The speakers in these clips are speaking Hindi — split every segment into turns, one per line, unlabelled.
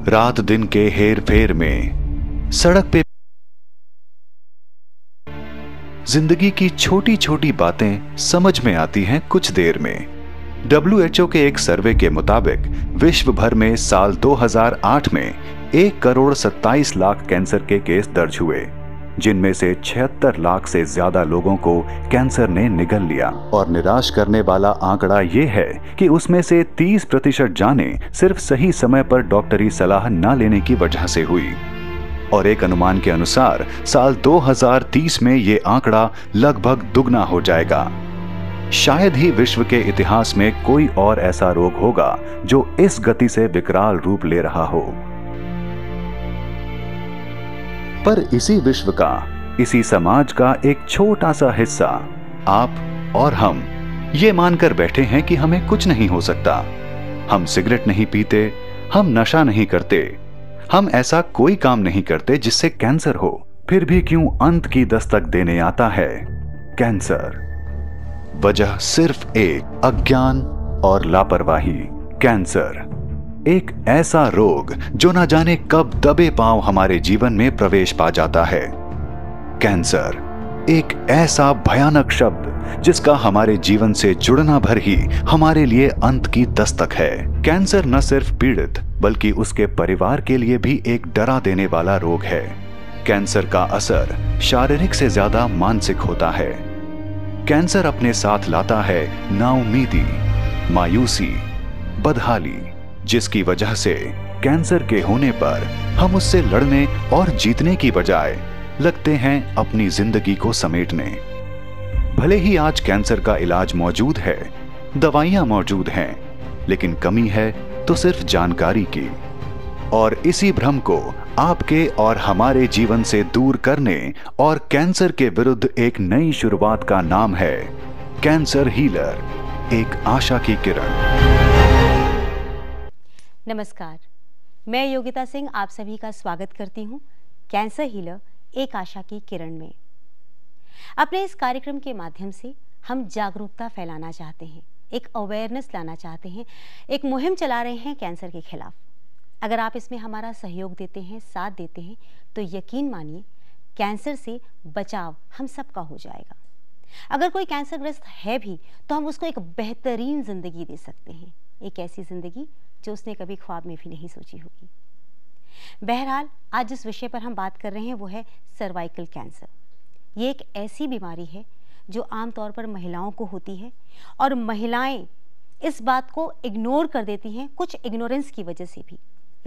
रात दिन के हेर फेर में सड़क पे जिंदगी की छोटी छोटी बातें समझ में आती हैं कुछ देर में। WHO के एक सर्वे के मुताबिक विश्व भर में साल 2008 में 1,27,00,000 कैंसर के केस दर्ज हुए, जिनमें से 76 लाख से ज्यादा लोगों को कैंसर ने निगल लिया। और निराश करने वाला आंकड़ा ये है कि उसमें से 30% जानें सिर्फ सही समय पर डॉक्टरी सलाह न लेने की वजह से हुई। और एक अनुमान के अनुसार साल 2030 में ये आंकड़ा लगभग दुगना हो जाएगा। शायद ही विश्व के इतिहास में कोई और ऐसा रोग होगा जो इस गति से विकराल रूप ले रहा हो। पर इसी विश्व का, इसी समाज का एक छोटा सा हिस्सा, आप और हम, ये मानकर बैठे हैं कि हमें कुछ नहीं हो सकता। हम सिगरेट नहीं पीते, हम नशा नहीं करते, हम ऐसा कोई काम नहीं करते जिससे कैंसर हो। फिर भी क्यों अंत की दस्तक देने आता है कैंसर? वजह सिर्फ एक, अज्ञान और लापरवाही। कैंसर एक ऐसा रोग जो न जाने कब दबे पांव हमारे जीवन में प्रवेश पा जाता है। कैंसर एक ऐसा भयानक शब्द जिसका हमारे जीवन से जुड़ना भर ही हमारे लिए अंत की दस्तक है। कैंसर न सिर्फ पीड़ित बल्कि उसके परिवार के लिए भी एक डरा देने वाला रोग है। कैंसर का असर शारीरिक से ज्यादा मानसिक होता है। कैंसर अपने साथ लाता है नाउमीदी, मायूसी, बदहाली, जिसकी वजह से कैंसर के होने पर हम उससे लड़ने और जीतने की बजाय लगते हैं अपनी जिंदगी को समेटने। भले ही आज कैंसर का इलाज मौजूद है, दवाइयां मौजूद हैं, लेकिन कमी है तो सिर्फ जानकारी की। और इसी भ्रम को आपके और हमारे जीवन से दूर करने और कैंसर के विरुद्ध एक नई शुरुआत का नाम है कैंसर हीलर, एक आशा की किरण।
नमस्कार, मैं योगिता सिंह आप सभी का स्वागत करती हूं कैंसर हीलर, एक आशा की किरण में। अपने इस कार्यक्रम के माध्यम से हम जागरूकता फैलाना चाहते हैं, एक अवेयरनेस लाना चाहते हैं, एक मुहिम चला रहे हैं कैंसर के खिलाफ। अगर आप इसमें हमारा सहयोग देते हैं, साथ देते हैं, तो यकीन मानिए कैंसर से बचाव हम सबका हो जाएगा। अगर कोई कैंसरग्रस्त है भी तो हम उसको एक बेहतरीन जिंदगी दे सकते हैं, एक ऐसी जिंदगी जो उसने कभी ख्वाब में भी नहीं सोची होगी। बहरहाल आज जिस विषय पर हम बात कर रहे हैं वो है सर्वाइकल कैंसर। ये एक ऐसी बीमारी है जो आमतौर पर महिलाओं को होती है और महिलाएं इस बात को इग्नोर कर देती हैं, कुछ इग्नोरेंस की वजह से भी।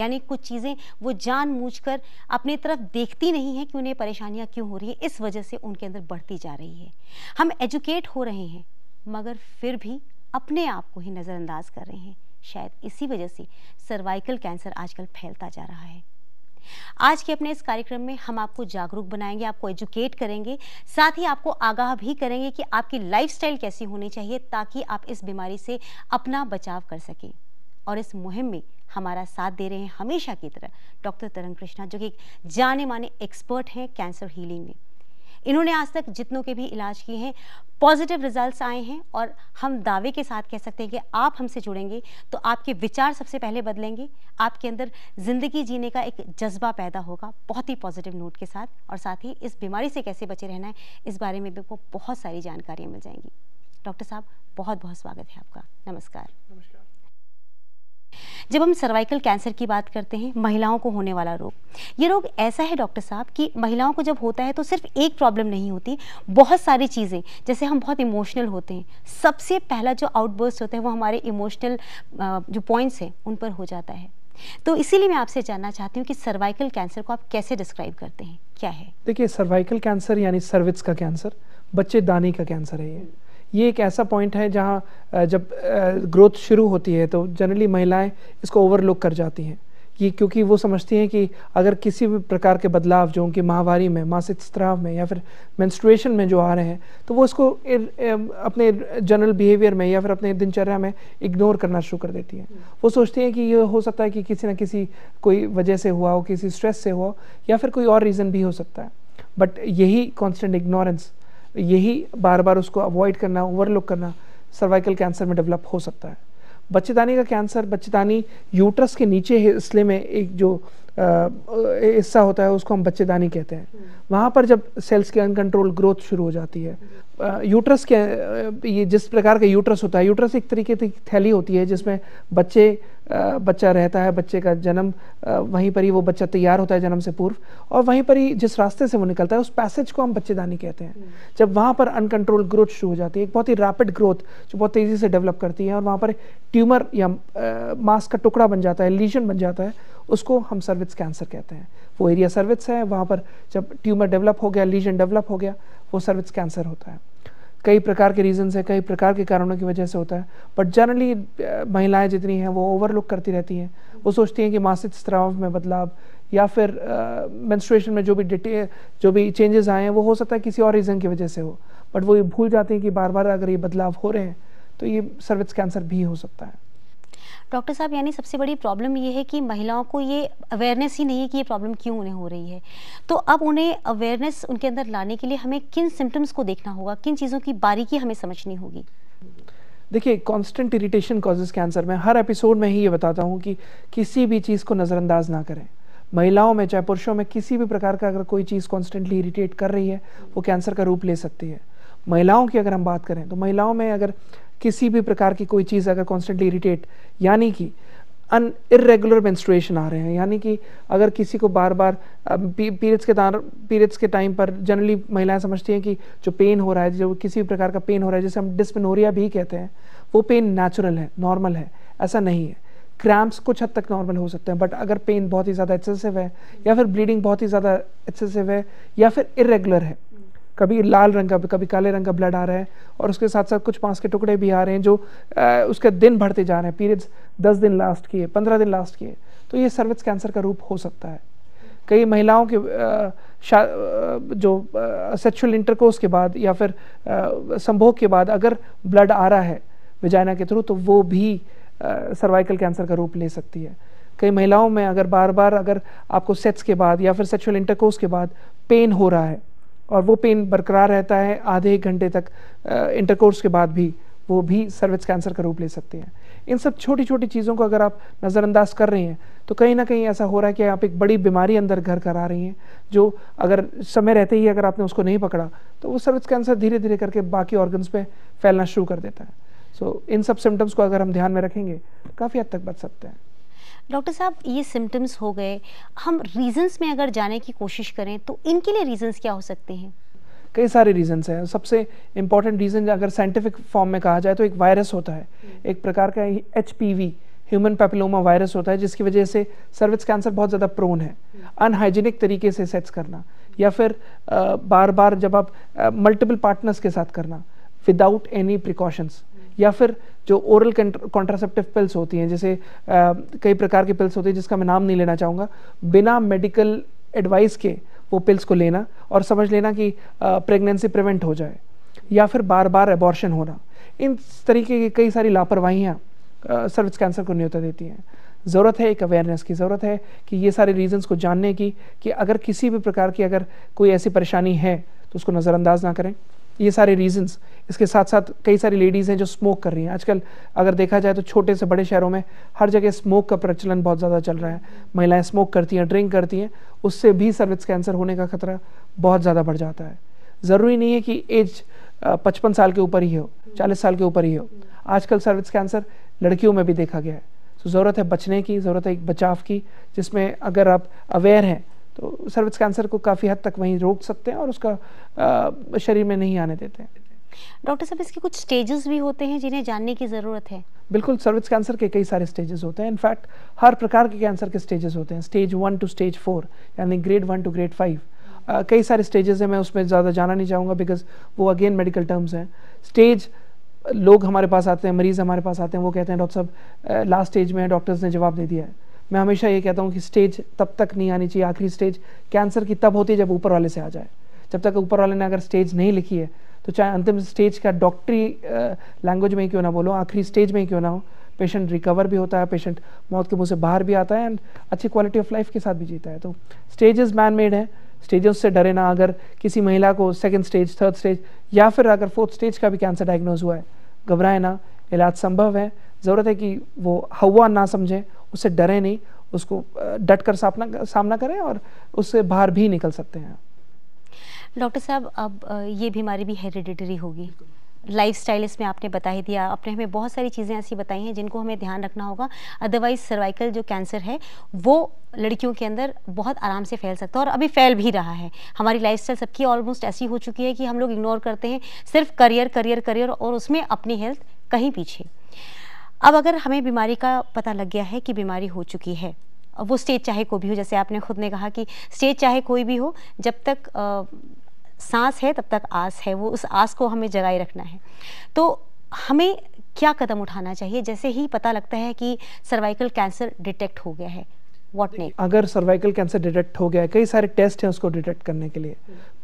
यानी कुछ चीज़ें वो जानबूझकर अपनी तरफ देखती नहीं है कि उन्हें परेशानियां क्यों हो रही है, इस वजह से उनके अंदर बढ़ती जा रही है। हम एजुकेट हो रहे हैं मगर फिर भी अपने आप को ही नज़रअंदाज कर रहे हैं। शायद इसी वजह से सर्वाइकल कैंसर आजकल फैलता जा रहा है। आज के अपने इस कार्यक्रम में हम आपको जागरूक बनाएंगे, आपको एजुकेट करेंगे, साथ ही आपको आगाह भी करेंगे कि आपकी लाइफस्टाइल कैसी होनी चाहिए ताकि आप इस बीमारी से अपना बचाव कर सकें। और इस मुहिम में हमारा साथ दे रहे हैं हमेशा की तरह डॉक्टर तरंग कृष्णा, जो कि एक जाने माने एक्सपर्ट हैं कैंसर हीलिंग में। इन्होंने आज तक जितनों के भी इलाज किए हैं, पॉजिटिव रिजल्ट्स आए हैं और हम दावे के साथ कह सकते हैं कि आप हमसे जुड़ेंगे तो आपके विचार सबसे पहले बदलेंगे, आपके अंदर जिंदगी जीने का एक जज्बा पैदा होगा बहुत ही पॉजिटिव नोट के साथ। और साथ ही इस बीमारी से कैसे बचे रहना है इस बारे में भी आपको बहुत सारी जानकारियाँ मिल जाएंगी। डॉक्टर साहब बहुत बहुत स्वागत है आपका। नमस्कार।
नमस्कार।
जब हम सर्वाइकल कैंसर की बात करते हैं, महिलाओं को होने वाला रोग, ये रोग ऐसा है डॉक्टर साहब कि महिलाओं को जब होता है तो सिर्फ एक प्रॉब्लम नहीं होती, बहुत सारी चीज़ें। जैसे हम बहुत इमोशनल होते हैं, सबसे पहला जो आउटबर्स्ट होता है वो हमारे इमोशनल जो पॉइंट्स हैं उन पर हो जाता है। तो इसीलिए मैं आपसे जानना चाहती हूँ कि सर्वाइकल कैंसर को आप कैसे डिस्क्राइब करते हैं, क्या है?
देखिए, सर्वाइकल कैंसर यानी सर्विक्स का कैंसर, बच्चेदानी का कैंसर है। ये एक ऐसा पॉइंट है जहाँ जब ग्रोथ शुरू होती है तो जनरली महिलाएं इसको ओवरलुक कर जाती हैं, ये क्योंकि वो समझती हैं कि अगर किसी भी प्रकार के बदलाव जो उनकी माहवारी में, मासिक स्राव में या फिर मेंस्ट्रुएशन में जो आ रहे हैं तो वो इसको अपने जनरल बिहेवियर में या फिर अपने दिनचर्या में इग्नोर करना शुरू कर देती हैं। वो सोचती हैं कि ये हो सकता है कि किसी न किसी कोई वजह से हुआ हो, किसी स्ट्रेस से हुआ या फिर कोई और रीज़न भी हो सकता है। बट यही कॉन्स्टेंट इग्नोरेंस, यही बार बार उसको अवॉइड करना, ओवरलुक करना सर्वाइकल कैंसर में डेवलप हो सकता है। बच्चेदानी का कैंसर, बच्चेदानी यूट्रस के नीचे हिस्से में एक जो हिस्सा होता है उसको हम बच्चेदानी कहते हैं। वहाँ पर जब सेल्स की अनकंट्रोल ग्रोथ शुरू हो जाती है, यूट्रस के ये जिस प्रकार का यूट्रस होता है, यूट्रस एक तरीके की थैली होती है जिसमें बच्चा रहता है, बच्चे का जन्म वहीं पर ही वो बच्चा तैयार होता है जन्म से पूर्व, और वहीं पर ही जिस रास्ते से वो निकलता है उस पैसेज को हम बच्चेदानी कहते हैं। जब वहाँ पर अनकंट्रोल ग्रोथ शुरू हो जाती है, एक बहुत ही रैपिड ग्रोथ जो बहुत तेज़ी से डेवलप करती है, और वहाँ पर ट्यूमर या मांस का टुकड़ा बन जाता है, लीजन बन जाता है, उसको हम सर्विक्स कैंसर कहते हैं। वो एरिया सर्विक्स है, वहाँ पर जब ट्यूमर डेवलप हो गया, लीजन डेवलप हो गया, वो सर्विक्स कैंसर होता है। कई प्रकार के रीजन है, कई प्रकार के कारणों की वजह से होता है, बट जनरली महिलाएं जितनी हैं वो ओवरलुक करती रहती हैं। वो सोचती हैं कि मासिक स्राव में बदलाव या फिर मेंस्ट्रुएशन में जो भी चेंजेस आए हैं वो हो सकता है किसी और रीज़न की वजह से हो, बट वो ये भूल जाती हैं कि बार बार अगर ये बदलाव हो रहे हैं तो ये सर्विक्स कैंसर भी हो सकता है।
डॉक्टर साहब, यानी सबसे बड़ी प्रॉब्लम ये है कि महिलाओं को ये अवेयरनेस ही नहीं है कि ये प्रॉब्लम क्यों उन्हें हो रही है। तो अब उन्हें अवेयरनेस उनके अंदर लाने के लिए हमें किन सिम्टम्स को देखना होगा, किन चीज़ों की बारीकी हमें समझनी होगी?
देखिए, कांस्टेंट इरिटेशन कॉजेज कैंसर। मैं हर एपिसोड में ही ये बताता हूँ कि किसी भी चीज़ को नज़रअंदाज ना करें। महिलाओं में चाहे पुरुषों में किसी भी प्रकार का अगर कोई चीज़ कॉन्स्टेंटली इरिटेट कर रही है वो कैंसर का रूप ले सकती है। महिलाओं की अगर हम बात करें तो महिलाओं में अगर किसी भी प्रकार की कोई चीज़ अगर कॉन्स्टेंटली इरिटेट, यानी कि इर्रेगुलर मेंस्ट्रुएशन आ रहे हैं, यानी कि अगर किसी को बार बार पीरियड्स के टाइम पर जनरली महिलाएं समझती हैं कि जो पेन हो रहा है, जो किसी भी प्रकार का पेन हो रहा है जिसे हम डिस्मेनोरिया भी कहते हैं, वो पेन नेचुरल है, नॉर्मल है, ऐसा नहीं है। क्रैम्प्स कुछ हद तक नॉर्मल हो सकते हैं, बट अगर पेन बहुत ही ज़्यादा एक्सेसिव है या फिर ब्लीडिंग बहुत ही ज़्यादा एक्सेसिव है या फिर इर्रेगुलर है, कभी लाल रंग का कभी काले रंग का ब्लड आ रहा है और उसके साथ साथ कुछ मांस के टुकड़े भी आ रहे हैं जो उसके दिन बढ़ते जा रहे हैं, पीरियड्स 10 दिन लास्ट किए, 15 दिन लास्ट किए, तो ये सर्विक्स कैंसर का रूप हो सकता है। कई महिलाओं के जो सेक्सुअल इंटरकोर्स के बाद या फिर संभोग के बाद अगर ब्लड आ रहा है विजाइना के थ्रू तो वो भी सर्वाइकल कैंसर का रूप ले सकती है। कई महिलाओं में अगर बार बार अगर आपको सेक्स के बाद या फिर सेक्सुअल इंटरकोर्स के बाद पेन हो रहा है और वो पेन बरकरार रहता है आधे एक घंटे तक इंटरकोर्स के बाद भी, वो भी सर्विक्स कैंसर का रूप ले सकते हैं। इन सब छोटी छोटी चीज़ों को अगर आप नज़रअंदाज कर रही हैं तो कहीं ना कहीं ऐसा हो रहा है कि आप एक बड़ी बीमारी अंदर घर कर आ रही हैं, जो अगर समय रहते ही अगर आपने उसको नहीं पकड़ा तो वो सर्विक्स कैंसर धीरे धीरे करके बाकी ऑर्गन्स पे फैलना शुरू कर देता है। सो इन सब सिम्टम्स को अगर हम ध्यान में रखेंगे तो काफ़ी हद तक बच सकते हैं।
डॉक्टर साहब, ये सिम्टम्स हो गए, हम रीजंस में अगर जाने की कोशिश करें तो इनके लिए रीजंस क्या हो सकते हैं?
कई सारे रीजंस हैं। सबसे इम्पॉर्टेंट रीजन अगर साइंटिफिक फॉर्म में कहा जाए तो एक वायरस होता है, एक प्रकार का HPV ह्यूमन पैपिलोमा वायरस होता है, जिसकी वजह से सर्विक्स कैंसर बहुत ज़्यादा प्रोन है। अनहाइजीनिक तरीके से सेक्स करना या फिर बार बार जब आप मल्टीपल पार्टनर्स के साथ करना विदाउट एनी प्रिकॉशंस, या फिर जो ओरल कॉन्ट्रासेप्टिव पिल्स होती हैं, जैसे कई प्रकार की पिल्स होती है जिसका मैं नाम नहीं लेना चाहूँगा, बिना मेडिकल एडवाइस के वो पिल्स को लेना और समझ लेना कि प्रेगनेंसी प्रिवेंट हो जाए, या फिर बार बार एबॉर्शन होना, इन तरीके की कई सारी लापरवाहियाँ सर्विक्स कैंसर को न्योता देती हैं। ज़रूरत है एक अवेयरनेस की, ज़रूरत है कि ये सारे रीजंस को जानने की, कि अगर किसी भी प्रकार की अगर कोई ऐसी परेशानी है तो उसको नज़रअंदाज ना करें। ये सारे रीजंस, इसके साथ साथ कई सारी लेडीज़ हैं जो स्मोक कर रही हैं। आजकल अगर देखा जाए तो छोटे से बड़े शहरों में हर जगह स्मोक का प्रचलन बहुत ज़्यादा चल रहा है। महिलाएं स्मोक करती हैं, ड्रिंक करती हैं, उससे भी सर्विक्स कैंसर होने का खतरा बहुत ज़्यादा बढ़ जाता है। ज़रूरी नहीं है कि एज 55 साल के ऊपर ही हो, 40 साल के ऊपर ही हो। आजकल सर्विक्स कैंसर लड़कियों में भी देखा गया है। तो ज़रूरत है बचने की, ज़रूरत है एक बचाव की, जिसमें अगर आप अवेयर हैं तो सर्विक्स कैंसर को काफ़ी हद तक वहीं रोक सकते हैं और उसका शरीर में नहीं आने देते हैं।
डॉक्टर साहब, इसके कुछ स्टेजेस भी होते हैं जिन्हें जानने की ज़रूरत है?
बिल्कुल, सर्विक्स कैंसर के कई सारे स्टेजेस होते हैं। इनफैक्ट हर प्रकार के कैंसर के स्टेजेस होते हैं, स्टेज 1 टू स्टेज 4, यानी ग्रेड 1 टू ग्रेड 5। कई सारे स्टेजेस हैं, मैं उसमें ज़्यादा जाना नहीं चाहूँगा बिकॉज वो अगेन मेडिकल टर्म्स हैं। स्टेज, लोग हमारे पास आते हैं, मरीज़ हमारे पास आते हैं, वो कहते हैं डॉक्टर साहब लास्ट स्टेज में डॉक्टर्स ने जवाब दे दिया है। मैं हमेशा ये कहता हूँ कि स्टेज तब तक नहीं आनी चाहिए, आखिरी स्टेज कैंसर की तब होती है जब ऊपर वाले से आ जाए। जब तक ऊपर वाले ने अगर स्टेज नहीं लिखी है तो चाहे अंतिम स्टेज का डॉक्टरी लैंग्वेज में ही क्यों ना बोलो, आखिरी स्टेज में ही क्यों ना हो, पेशेंट रिकवर भी होता है, पेशेंट मौत के मुंह से बाहर भी आता है एंड अच्छी क्वालिटी ऑफ लाइफ के साथ भी जीता है। तो स्टेजेस मैन मेड है, स्टेजेस से डरे ना। अगर किसी महिला को सेकंड स्टेज, थर्ड स्टेज या फिर अगर 4th स्टेज का भी कैंसर डायग्नोज हुआ है, घबराए ना, इलाज संभव है। ज़रूरत है कि वो हवा ना समझें, उससे डरे नहीं, उसको डट कर सामना करें और उससे बाहर भी निकल सकते हैं।
डॉक्टर साहब, अब ये बीमारी भी हेरिडिटरी होगी, लाइफस्टाइल इसमें आपने बता ही दिया, आपने हमें बहुत सारी चीज़ें ऐसी बताई हैं जिनको हमें ध्यान रखना होगा। अदरवाइज सर्वाइकल जो कैंसर है वो लड़कियों के अंदर बहुत आराम से फैल सकता है और अभी फैल भी रहा है। हमारी लाइफस्टाइल सबकी ऑलमोस्ट ऐसी हो चुकी है कि हम लोग इग्नोर करते हैं सिर्फ करियर करियर करियर और उसमें अपनी हेल्थ कहीं पीछे। अब अगर हमें बीमारी का पता लग गया है कि बीमारी हो चुकी है, वो स्टेज चाहे कोई भी हो, जैसे आपने खुद ने कहा कि स्टेज चाहे कोई भी हो, जब तक सांस है तब तक आस है, वो उस आस को हमें जगाए रखना है। तो हमें क्या कदम उठाना चाहिए जैसे ही पता लगता है कि सर्वाइकल कैंसर डिटेक्ट हो गया है? What next?
अगर सर्वाइकल कैंसर डिटेक्ट हो गया है, कई सारे टेस्ट हैं उसको डिटेक्ट करने के लिए।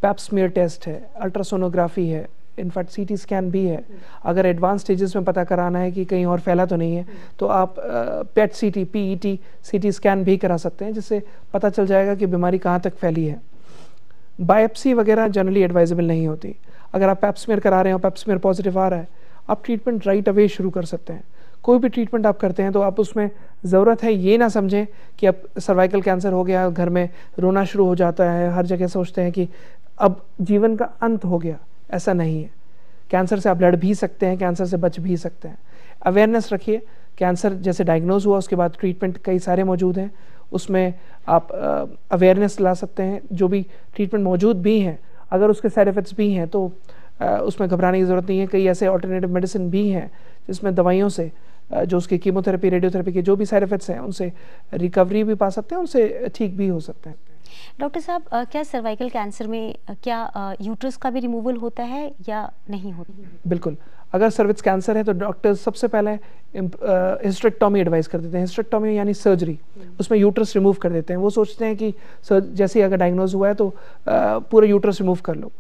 पैप स्मीयर टेस्ट है, अल्ट्रासोनोग्राफी है, इनफैक्ट सीटी स्कैन भी है। अगर एडवांस स्टेजेस में पता कराना है कि कहीं और फैला तो नहीं है, तो आप पेट सीटी, पीईटी सीटी स्कैन भी करा सकते हैं, जिससे पता चल जाएगा कि बीमारी कहाँ तक फैली है। बायोप्सी वगैरह जनरली एडवाइजेबल नहीं होती। अगर आप पैप स्मीयर करा रहे हैं और पैप स्मीयर पॉजिटिव आ रहा है, आप ट्रीटमेंट राइट अवे शुरू कर सकते हैं। कोई भी ट्रीटमेंट आप करते हैं तो आप उसमें ज़रूरत है ये ना समझें कि अब सर्वाइकल कैंसर हो गया, घर में रोना शुरू हो जाता है, हर जगह सोचते हैं कि अब जीवन का अंत हो गया। ऐसा नहीं है। कैंसर से आप लड़ भी सकते हैं, कैंसर से बच भी सकते हैं। अवेयरनेस रखिए। कैंसर जैसे डायग्नोज हुआ उसके बाद ट्रीटमेंट कई सारे मौजूद हैं, उसमें आप अवेयरनेस ला सकते हैं। जो भी ट्रीटमेंट मौजूद भी हैं, अगर उसके साइड इफ़ेक्ट्स भी हैं तो उसमें घबराने की ज़रूरत नहीं है। कई ऐसे ऑल्टरनेटिव मेडिसिन भी हैं जिसमें दवाइयों से जो उसकी कीमोथेरेपी, रेडियोथेरेपी के जो भी साइड इफ़ेक्ट्स हैं उनसे रिकवरी भी पा सकते हैं, उनसे ठीक भी हो सकते हैं।
डॉक्टर साहब, क्या सर्वाइकल कैंसर में क्या यूट्रस का भी रिमूवल होता है या नहीं होता?
बिल्कुल। अगर सर्विक्स कैंसर है तो डॉक्टर्स सबसे पहले हिस्टेरेक्टोमी एडवाइस कर देते हैं। हिस्टेरेक्टोमी यानी सर्जरी, उसमें यूट्रस रिमूव कर देते हैं। वो सोचते हैं कि जैसे अगर डायग्नोज हुआ है तो पूरा यूट्रस रिमूव कर लो।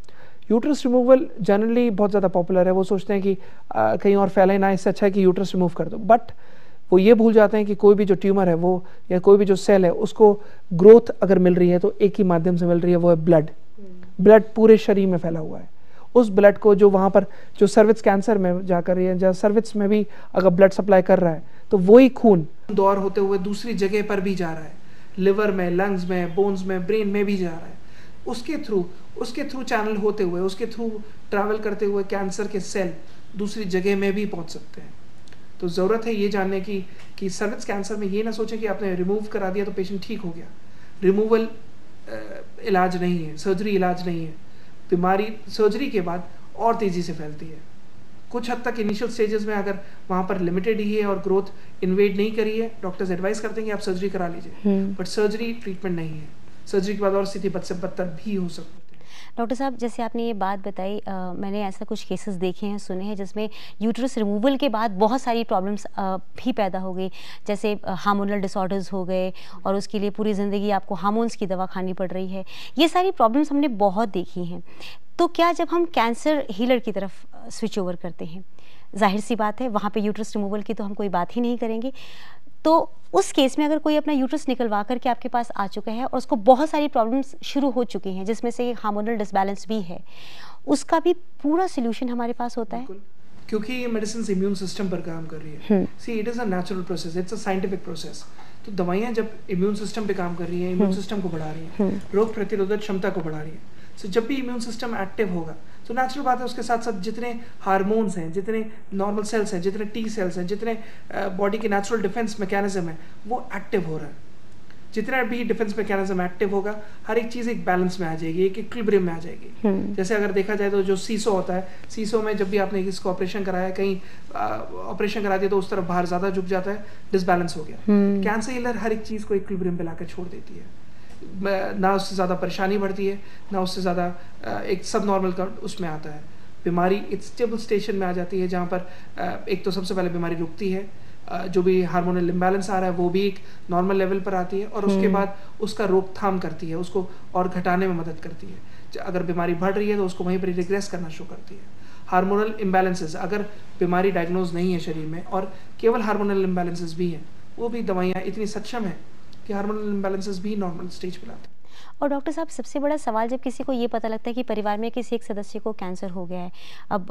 यूट्रस रिमूवल जनरली बहुत ज़्यादा पॉपुलर है। वो सोचते हैं कि कहीं और फैले ना, इससे अच्छा है कि यूट्रस रिमूव कर दो। बट वो ये भूल जाते हैं कि कोई भी जो ट्यूमर है वो या कोई भी जो सेल है उसको ग्रोथ अगर मिल रही है तो एक ही माध्यम से मिल रही है, वो है ब्लड। ब्लड पूरे शरीर में फैला हुआ है। उस ब्लड को जो वहाँ पर जो सर्विक्स कैंसर में जाकर या जहाँ सर्विक्स में भी अगर ब्लड सप्लाई कर रहा है तो वही खून दौर होते हुए दूसरी जगह पर भी जा रहा है, लिवर में, लंग्स में, बोन्स में, ब्रेन में भी जा रहा है। उसके थ्रू चैनल होते हुए, उसके थ्रू ट्रैवल करते हुए कैंसर के सेल दूसरी जगह में भी पहुँच सकते हैं। तो ज़रूरत है ये जानने की कि सर्विक्स कैंसर में ये ना सोचें कि आपने रिमूव करा दिया तो पेशेंट ठीक हो गया। रिमूवल इलाज नहीं है, सर्जरी इलाज नहीं है। बीमारी सर्जरी के बाद और तेज़ी से फैलती है। कुछ हद तक इनिशियल स्टेजेस में अगर वहाँ पर लिमिटेड ही है और ग्रोथ इन्वेड नहीं करी है, डॉक्टर्स एडवाइस करते हैं कि आप सर्जरी करा लीजिए। बट सर्जरी ट्रीटमेंट नहीं है। सर्जरी के बाद और स्थिति बद से बदतर भी हो सकती है।
डॉक्टर साहब, जैसे आपने ये बात बताई, मैंने ऐसा कुछ केसेस देखे हैं, सुने हैं, जिसमें यूट्रस रिमूवल के बाद बहुत सारी प्रॉब्लम्स भी पैदा हो गई, जैसे हार्मोनल डिसऑर्डर्स हो गए और उसके लिए पूरी ज़िंदगी आपको हार्मोन्स की दवा खानी पड़ रही है। ये सारी प्रॉब्लम्स हमने बहुत देखी हैं। तो क्या जब हम कैंसर हीलर की तरफ स्विच ओवर करते हैं, जाहिर सी बात है वहाँ पे यूट्रस रिमूवल की तो हम कोई बात ही नहीं करेंगे, तो उस केस में अगर कोई अपना यूट्रस निकलवा करके आपके पास आ चुका है और उसको बहुत सारी प्रॉब्लम्स शुरू हो चुकी हैं, जिसमें से हार्मोनल डिसबैलेंस भी है, उसका भी पूरा सोल्यूशन हमारे पास होता है?
क्योंकि ये मेडिसिन इम्यून सिस्टम पर काम कर रही है। See, it is a natural process, it's a scientific process. तो दवाइयाँ जब इम्यून सिस्टम पे काम कर रही है, इम्यून सिस्टम को बढ़ा रही है, रोग प्रतिरोधक क्षमता को बढ़ा रही है। सो जब भी इम्यून सिस्टम एक्टिव होगा तो नेचुरल बात है उसके साथ साथ जितने हार्मोन्स हैं, जितने नॉर्मल सेल्स हैं, जितने टी सेल्स हैं, जितने बॉडी के नेचुरल डिफेंस मैकेनिज्म है वो एक्टिव हो रहा है। जितना भी डिफेंस मैकेनिज्म एक्टिव होगा, हर एक चीज़ एक बैलेंस में आ जाएगी, एक इक्विलिब्रियम में आ जाएगी। जैसे अगर देखा जाए तो जो सीसो होता है, सीसो में जब भी आपने इसको ऑपरेशन कराया, कहीं ऑपरेशन करा दिया तो उस तरफ बाहर ज़्यादा झुक जाता है, डिसबैलेंस हो गया। कैंसर हीलर हर एक चीज़ को इक्विलिब्रियम पे लाकर छोड़ देती है। ना उससे ज़्यादा परेशानी बढ़ती है, ना उससे ज़्यादा एक सब नॉर्मल का उसमें आता है। बीमारी एक स्टेबल स्टेशन में आ जाती है, जहाँ पर एक तो सबसे पहले बीमारी रुकती है, जो भी हार्मोनल इम्बैलेंस आ रहा है वो भी एक नॉर्मल लेवल पर आती है, और उसके बाद उसका रोकथाम करती है, उसको और घटाने में मदद करती है। अगर बीमारी बढ़ रही है तो उसको वहीं पर रिग्रेस करना शुरू करती है। हार्मोनल इम्बैलेंसेस, अगर बीमारी डायग्नोज नहीं है शरीर में और केवल हार्मोनल इम्बैलेंसेस भी हैं, वो भी दवाइयाँ इतनी सक्षम है कि हार्मोनल इम्बैलेंसेस भी नॉर्मल स्टेज पर लाते हैं।
और डॉक्टर साहब, सबसे बड़ा सवाल जब किसी को ये पता लगता है कि परिवार में किसी एक सदस्य को कैंसर हो गया है, अब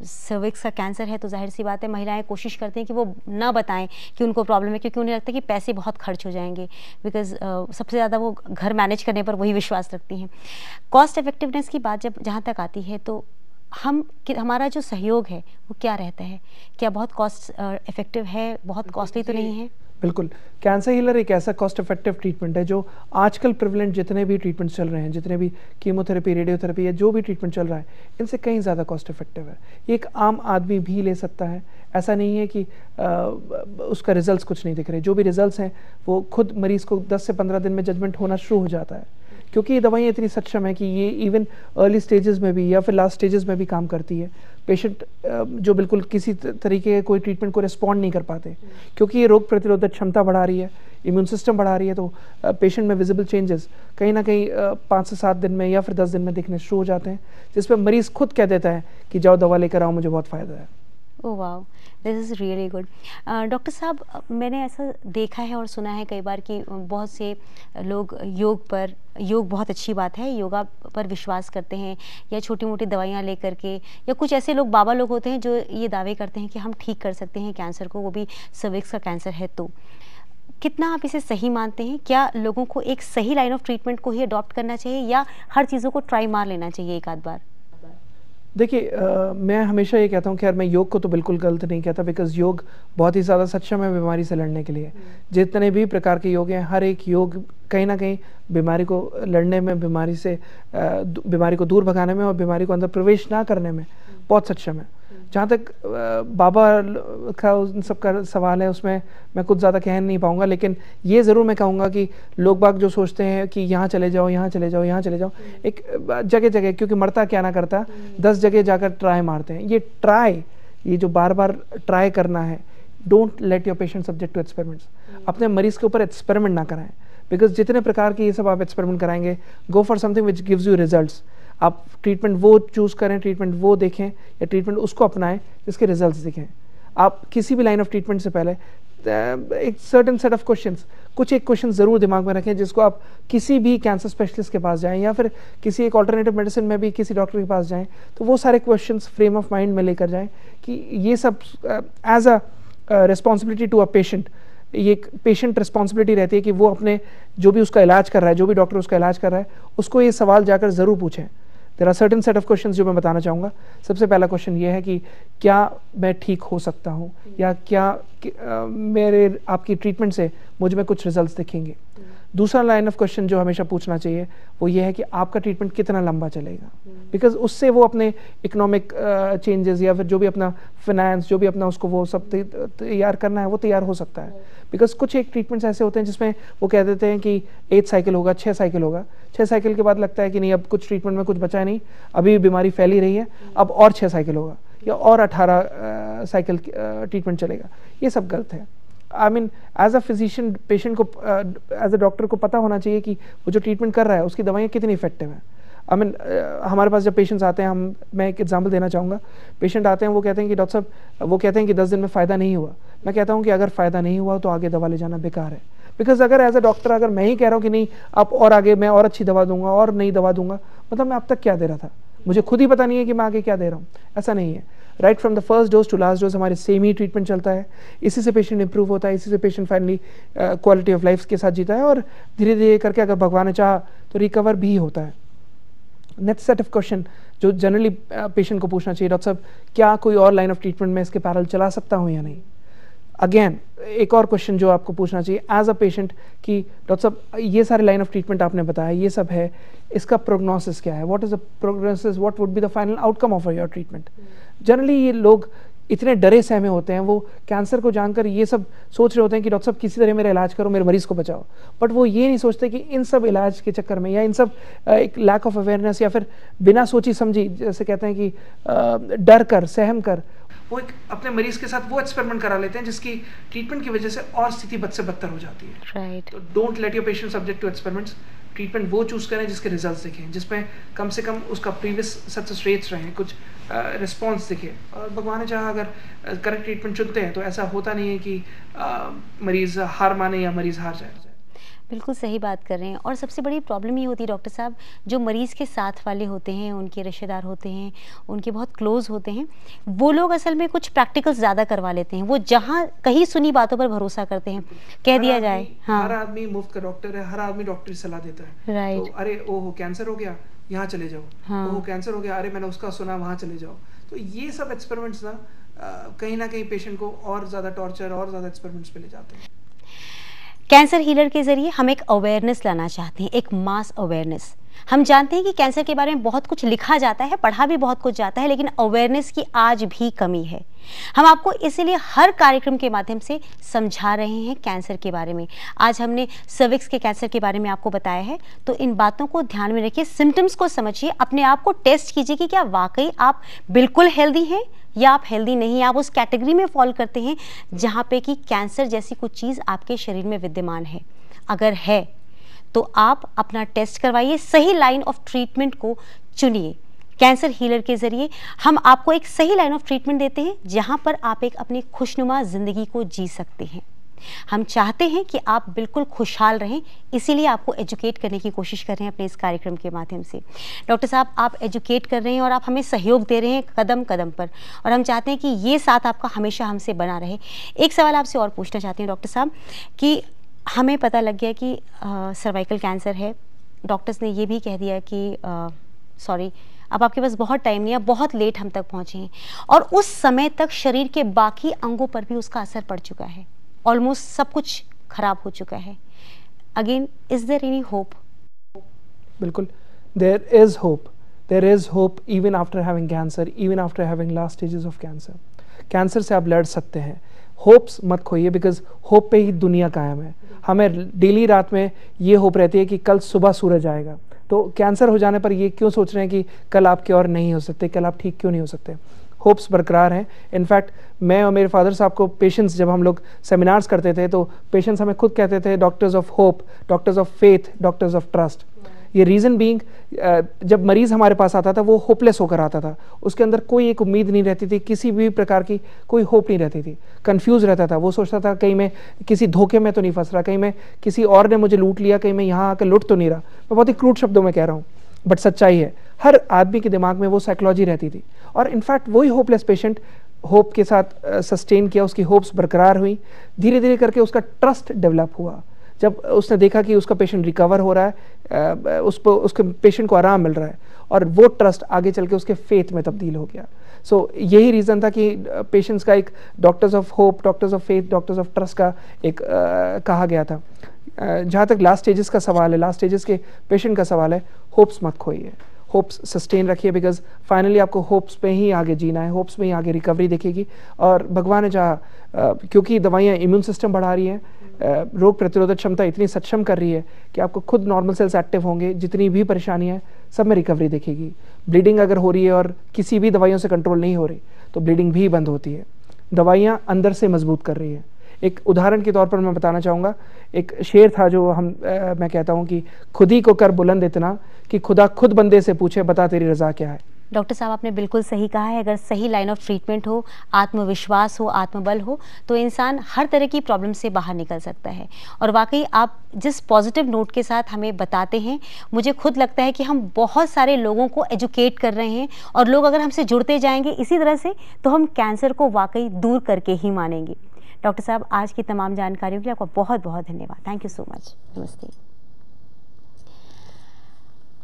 सर्विक्स का कैंसर है, तो जाहिर सी बात है महिलाएं कोशिश करती हैं कि वो ना बताएं कि उनको प्रॉब्लम है, क्योंकि उन्हें लगता है कि पैसे बहुत खर्च हो जाएंगे, बिकॉज सबसे ज़्यादा वो घर मैनेज करने पर वही विश्वास रखती हैं। कॉस्ट इफेक्टिवनेस की बात जब जहाँ तक आती है, तो हमारा जो सहयोग है वो क्या रहता है? क्या बहुत कॉस्ट इफेक्टिव है, बहुत कॉस्टली तो नहीं है?
बिल्कुल, कैंसर हीलर एक ऐसा कॉस्ट इफेक्टिव ट्रीटमेंट है जो आजकल प्रिवलेंट जितने भी ट्रीटमेंट्स चल रहे हैं, जितने भी कीमोथेरेपी, रेडियोथेरेपी या जो भी ट्रीटमेंट चल रहा है, इनसे कहीं ज़्यादा कॉस्ट इफेक्टिव है। ये एक आम आदमी भी ले सकता है। ऐसा नहीं है कि उसका रिजल्ट्स कुछ नहीं दिख रहे। जो भी रिजल्ट्स हैं वो खुद मरीज़ को 10 से 15 दिन में जजमेंट होना शुरू हो जाता है, क्योंकि ये दवाइयाँ इतनी सक्षम है कि ये इवन अर्ली स्टेजेस में भी या फिर लास्ट स्टेजेस में भी काम करती है। पेशेंट जो बिल्कुल किसी तरीके के कोई ट्रीटमेंट को रिस्पॉन्ड नहीं कर पाते, क्योंकि ये रोग प्रतिरोधक क्षमता बढ़ा रही है, इम्यून सिस्टम बढ़ा रही है, तो पेशेंट में विजिबल चेंजेस कहीं ना कहीं 5 से 7 दिन में या फिर 10 दिन में दिखने शुरू हो जाते हैं, जिस पर मरीज़ खुद कह देता है कि जाओ दवा लेकर आओ, मुझे बहुत फ़ायदा है।
Oh wow, this is really good. Doctor साहब, मैंने ऐसा देखा है और सुना है कई बार कि बहुत से लोग योग बहुत अच्छी बात है, योगा पर विश्वास करते हैं, या छोटी मोटी दवाइयाँ लेकर के, या कुछ ऐसे लोग बाबा लोग होते हैं जो ये दावे करते हैं कि हम ठीक कर सकते हैं कैंसर को, वो भी सर्विक्स का कैंसर है। तो कितना आप इसे सही मानते हैं? क्या लोगों को एक सही लाइन ऑफ ट्रीटमेंट को ही अडॉप्ट करना चाहिए, या हर चीज़ों को ट्राई मार लेना चाहिए एक आध बार?
देखिए, मैं हमेशा ये कहता हूँ, खैर मैं योग को तो बिल्कुल गलत नहीं कहता, बिकॉज योग बहुत ही ज़्यादा सक्षम है बीमारी से लड़ने के लिए। जितने भी प्रकार के योग हैं, हर एक योग कहीं ना कहीं बीमारी को लड़ने में, बीमारी को दूर भगाने में और बीमारी को अंदर प्रवेश ना करने में बहुत सक्षम है। जहाँ तक बाबा का उन सब का सवाल है, उसमें मैं कुछ ज़्यादा कह नहीं पाऊँगा, लेकिन ये ज़रूर मैं कहूँगा कि लोग बाग जो सोचते हैं कि यहाँ चले जाओ, यहाँ चले जाओ, यहाँ चले जाओ, एक जगह जगह, क्योंकि मरता क्या ना करता, 10 जगह जाकर ट्राई मारते हैं। ये जो बार बार ट्राई करना है, don't let your patient subject to experiments. अपने मरीज़ के ऊपर एक्सपेरिमेंट ना कराएं, बिकॉज जितने प्रकार के ये सब आप एक्सपेरिमेंट कराएंगे, go for something which gives you results. आप ट्रीटमेंट वो चूज़ करें, ट्रीटमेंट वो देखें, या ट्रीटमेंट उसको अपनाएं जिसके रिजल्ट्स दिखें। आप किसी भी लाइन ऑफ ट्रीटमेंट से पहले एक सर्टेन सेट ऑफ क्वेश्चंस, कुछ एक क्वेश्चन ज़रूर दिमाग में रखें, जिसको आप किसी भी कैंसर स्पेशलिस्ट के पास जाएं या फिर किसी एक ऑल्टरनेटिव मेडिसिन में भी किसी डॉक्टर के पास जाएं, तो वो सारे क्वेश्चंस फ्रेम ऑफ माइंड में लेकर जाएं कि ये सब as a responsibility to a patient, ये एक पेशेंट रिस्पॉन्सिबिलिटी रहती है कि वो अपने जो भी उसका इलाज कर रहा है, जो भी डॉक्टर उसका इलाज कर रहा है, उसको ये सवाल जाकर ज़रूर पूछें। There are certain set of questions जो मैं बताना चाहूँगा। सबसे पहला क्वेश्चन ये है कि क्या मैं ठीक हो सकता हूँ, या क्या मेरे आपकी ट्रीटमेंट से मुझ में कुछ रिजल्ट्स दिखेंगे। दूसरा लाइन ऑफ क्वेश्चन जो हमेशा पूछना चाहिए वो ये है कि आपका ट्रीटमेंट कितना लंबा चलेगा, बिकॉज उससे वो अपने इकोनॉमिक चेंजेस या फिर जो भी अपना फाइनेंस, जो भी अपना उसको वो सब तैयार करना है, वो तैयार हो सकता है। बिकॉज कुछ एक ट्रीटमेंट्स ऐसे होते हैं जिसमें वो कह देते हैं कि 8 साइकिल होगा, 6 साइकिल होगा, 6 साइकिल के बाद लगता है कि नहीं, अब कुछ ट्रीटमेंट में कुछ बचा नहीं, अभी बीमारी फैली रही है, अब और 6 साइकिल होगा या और 18 साइकिल ट्रीटमेंट चलेगा। ये सब गलत है। I mean as a physician, patient को एज अ डॉक्टर को पता होना चाहिए कि वो जो ट्रीटमेंट कर रहा है उसकी दवाइयाँ कितनी इफेक्टिव हैं। आई मीन हमारे पास जब पेशेंट्स आते हैं, मैं एक एग्जांपल देना चाहूँगा। पेशेंट आते हैं, वो कहते हैं कि डॉक्टर साहब, वो कहते हैं कि 10 दिन में फ़ायदा नहीं हुआ। मैं कहता हूँ कि अगर फ़ायदा नहीं हुआ तो आगे दवा ले जाना बेकार है, बिकॉज अगर एज अ डॉक्टर अगर मैं ही कह रहा हूँ कि नहीं आप और आगे मैं और अच्छी दवा दूंगा और नई दवा दूंगा, मतलब मैं अब तक क्या दे रहा था, मुझे खुद ही पता नहीं है कि मैं आगे क्या दे रहा हूँ। ऐसा नहीं है। Right from the first dose to last dose हमारे सेम ही ट्रीटमेंट चलता है। इसी से पेशेंट इंप्रूव होता है, इसी से patient finally quality of life के साथ जीता है, और धीरे धीरे करके अगर भगवान ने चाहा तो रिकवर भी होता है। नेक्स्ट सेट ऑफ क्वेश्चन जो जनरली पेशेंट को पूछना चाहिए, डॉक्टर साहब क्या कोई और लाइन ऑफ ट्रीटमेंट में इसके पैरेलल चला सकता हूँ या नहीं। अगेन एक और क्वेश्चन जो आपको पूछना चाहिए एज अ पेशेंट कि डॉक्टर साहब ये सारे लाइन ऑफ ट्रीटमेंट आपने बताया, ये सब है, इसका प्रोग्नोसिस क्या है, what is the prognosis, what would be the final outcome of your treatment. Generally ये लोग इतने डरे सहमे होते हैं, वो कैंसर को जानकर ये सब सोच रहे होते हैं कि डॉक्टर साहब किसी तरह मेरा इलाज करो, मेरे मरीज़ को बचाओ, बट वो ये नहीं सोचते कि इन सब इलाज के चक्कर में या इन सब एक लैक ऑफ अवेयरनेस या फिर बिना सोची समझी, जैसे कहते हैं कि डर कर, सहम कर, वो एक अपने मरीज के साथ वो एक्सपेरिमेंट करा लेते हैं जिसकी ट्रीटमेंट की वजह से और स्थिति बद से बदतर हो जाती है।
राइट।
तो don't let your patient subject to experiments. Treatment वो चूज करें जिसके रिजल्ट्स दिखें, जिसमें कम से कम उसका प्रीवियस सक्सेस रेट्स रहें, कुछ रिस्पॉन्स दिखे, और भगवान ने चाहा अगर करेक्ट ट्रीटमेंट चुनते हैं तो ऐसा होता नहीं है कि मरीज हार माने या मरीज हार जाए।
बिल्कुल सही बात कर रहे हैं। और सबसे बड़ी प्रॉब्लम ये होती है डॉक्टर साहब, जो मरीज़ के साथ वाले होते हैं, उनके रिश्तेदार होते हैं, उनके बहुत क्लोज़ होते हैं, वो लोग असल में कुछ प्रैक्टिकल्स ज़्यादा करवा लेते हैं। वो जहाँ कहीं सुनी बातों पर भरोसा करते हैं, कह दिया जाए। हाँ,
हर आदमी मुफ्त का डॉक्टर है, हर आदमी डॉक्टरी सलाह देता है।
राइट।
तो अरे ओहो कैंसर हो गया, यहाँ चले जाओ।
हाँ।
ओहो कैंसर हो गया, अरे मैंने उसका सुना, वहाँ चले जाओ। तो ये सब एक्सपेरिमेंट्स ना कहीं पेशेंट को और ज़्यादा टॉर्चर और ज़्यादा एक्सपेरिमेंट्स पे ले जाते हैं।
कैंसर हीलर के ज़रिए हम एक अवेयरनेस लाना चाहते हैं, एक मास अवेयरनेस। हम जानते हैं कि कैंसर के बारे में बहुत कुछ लिखा जाता है, पढ़ा भी बहुत कुछ जाता है, लेकिन अवेयरनेस की आज भी कमी है। हम आपको इसीलिए हर कार्यक्रम के माध्यम से समझा रहे हैं कैंसर के बारे में। आज हमने सर्विक्स के कैंसर के बारे में आपको बताया है, तो इन बातों को ध्यान में रखिए, सिम्टम्स को समझिए, अपने आप को टेस्ट कीजिए कि क्या वाकई आप बिल्कुल हेल्दी हैं या आप हेल्दी नहीं, आप उस कैटेगरी में फॉल करते हैं जहाँ पे कि कैंसर जैसी कुछ चीज़ आपके शरीर में विद्यमान है। अगर है तो आप अपना टेस्ट करवाइए, सही लाइन ऑफ ट्रीटमेंट को चुनिए। कैंसर हीलर के ज़रिए हम आपको एक सही लाइन ऑफ ट्रीटमेंट देते हैं जहाँ पर आप एक अपनी खुशनुमा ज़िंदगी को जी सकते हैं। हम चाहते हैं कि आप बिल्कुल खुशहाल रहें, इसीलिए आपको एजुकेट करने की कोशिश कर रहे हैं अपने इस कार्यक्रम के माध्यम से। डॉक्टर साहब, आप एजुकेट कर रहे हैं और आप हमें सहयोग दे रहे हैं कदम कदम पर, और हम चाहते हैं कि ये साथ आपका हमेशा हमसे बना रहे। एक सवाल आपसे और पूछना चाहती हूँ डॉक्टर साहब कि हमें पता लग गया कि सर्वाइकल कैंसर है, डॉक्टर्स ने ये भी कह दिया कि सॉरी अब आपके पास बहुत टाइम नहीं है, बहुत लेट हम तक पहुँचे हैं, और उस समय तक शरीर के बाकी अंगों पर भी उसका असर पड़ चुका है, ऑलमोस्ट सब कुछ खराब हो चुका है। Again, is there any hope?
बिल्कुल, there is hope. There is hope even after having cancer, even after having last stages of cancer. Cancer से आप लड़ सकते हैं। होप्स मत खोइए, बिकॉज होप पे ही दुनिया कायम है। हमें डेली रात में ये होप रहती है कि कल सुबह सूरज आएगा। तो कैंसर हो जाने पर ये क्यों सोच रहे हैं कि कल आप क्योर नहीं हो सकते, कल आप ठीक क्यों नहीं हो सकते? होप्स बरकरार हैं। इनफैक्ट मैं और मेरे फादर साहब को पेशेंट्स, जब हम लोग सेमिनार्स करते थे तो पेशेंट्स हमें खुद कहते थे doctors of hope, doctors of faith, doctors of trust. ये रीज़न बीइंग, जब मरीज़ हमारे पास आता था वो होपलेस होकर आता था, उसके अंदर कोई एक उम्मीद नहीं रहती थी, किसी भी प्रकार की कोई होप नहीं रहती थी, कंफ्यूज रहता था। वो सोचता था कहीं मैं किसी धोखे में तो नहीं फंस रहा, कहीं मैं किसी और ने मुझे लूट लिया, कहीं मैं यहाँ आकर लुट तो नहीं रहा। मैं बहुत ही क्रूड शब्दों में कह रहा हूँ, बट सच्चाई है। हर आदमी के दिमाग में वो साइकोलॉजी रहती थी, और इनफैक्ट वही होपलेस पेशेंट होप के साथ सस्टेन किया, उसकी होप्स बरकरार हुई, धीरे धीरे करके उसका ट्रस्ट डेवलप हुआ। जब उसने देखा कि उसका पेशेंट रिकवर हो रहा है, उसके पेशेंट को आराम मिल रहा है, और वो ट्रस्ट आगे चल के उसके फेथ में तब्दील हो गया। सो यही रीज़न था कि पेशेंट्स का एक doctors of hope, doctors of faith, doctors of trust का एक कहा गया था। जहाँ तक लास्ट स्टेजेस का सवाल है, लास्ट स्टेजेस के पेशेंट का सवाल है, होप्स मत खोइए, होप्स सस्टेन रखिए, बिकॉज फाइनली आपको होप्स पे ही आगे जीना है, होप्स में ही आगे रिकवरी दिखेगी। और भगवान ने चाहा, क्योंकि दवाइयाँ इम्यून सिस्टम बढ़ा रही हैं, रोग प्रतिरोधक क्षमता इतनी सक्षम कर रही है कि आपको खुद नॉर्मल सेल्स एक्टिव होंगे, जितनी भी परेशानी है सब में रिकवरी दिखेगी। ब्लीडिंग अगर हो रही है और किसी भी दवाइयों से कंट्रोल नहीं हो रही तो ब्लीडिंग भी बंद होती है। दवाइयाँ अंदर से मजबूत कर रही है। एक उदाहरण के तौर पर मैं बताना चाहूँगा, एक शेर था जो मैं कहता हूँ कि खुद ही को कर बुलंद इतना कि खुदा खुद बंदे से पूछे बता तेरी रज़ा क्या है।
डॉक्टर साहब, आपने बिल्कुल सही कहा है। अगर सही लाइन ऑफ ट्रीटमेंट हो, आत्मविश्वास हो, आत्मबल हो, तो इंसान हर तरह की प्रॉब्लम से बाहर निकल सकता है। और वाकई आप जिस पॉजिटिव नोट के साथ हमें बताते हैं, मुझे खुद लगता है कि हम बहुत सारे लोगों को एजुकेट कर रहे हैं, और लोग अगर हमसे जुड़ते जाएंगे इसी तरह से तो हम कैंसर को वाकई दूर करके ही मानेंगे। डॉक्टर साहब, आज की तमाम जानकारियों के लिए आपका बहुत बहुत धन्यवाद। Thank you so much. नमस्ते।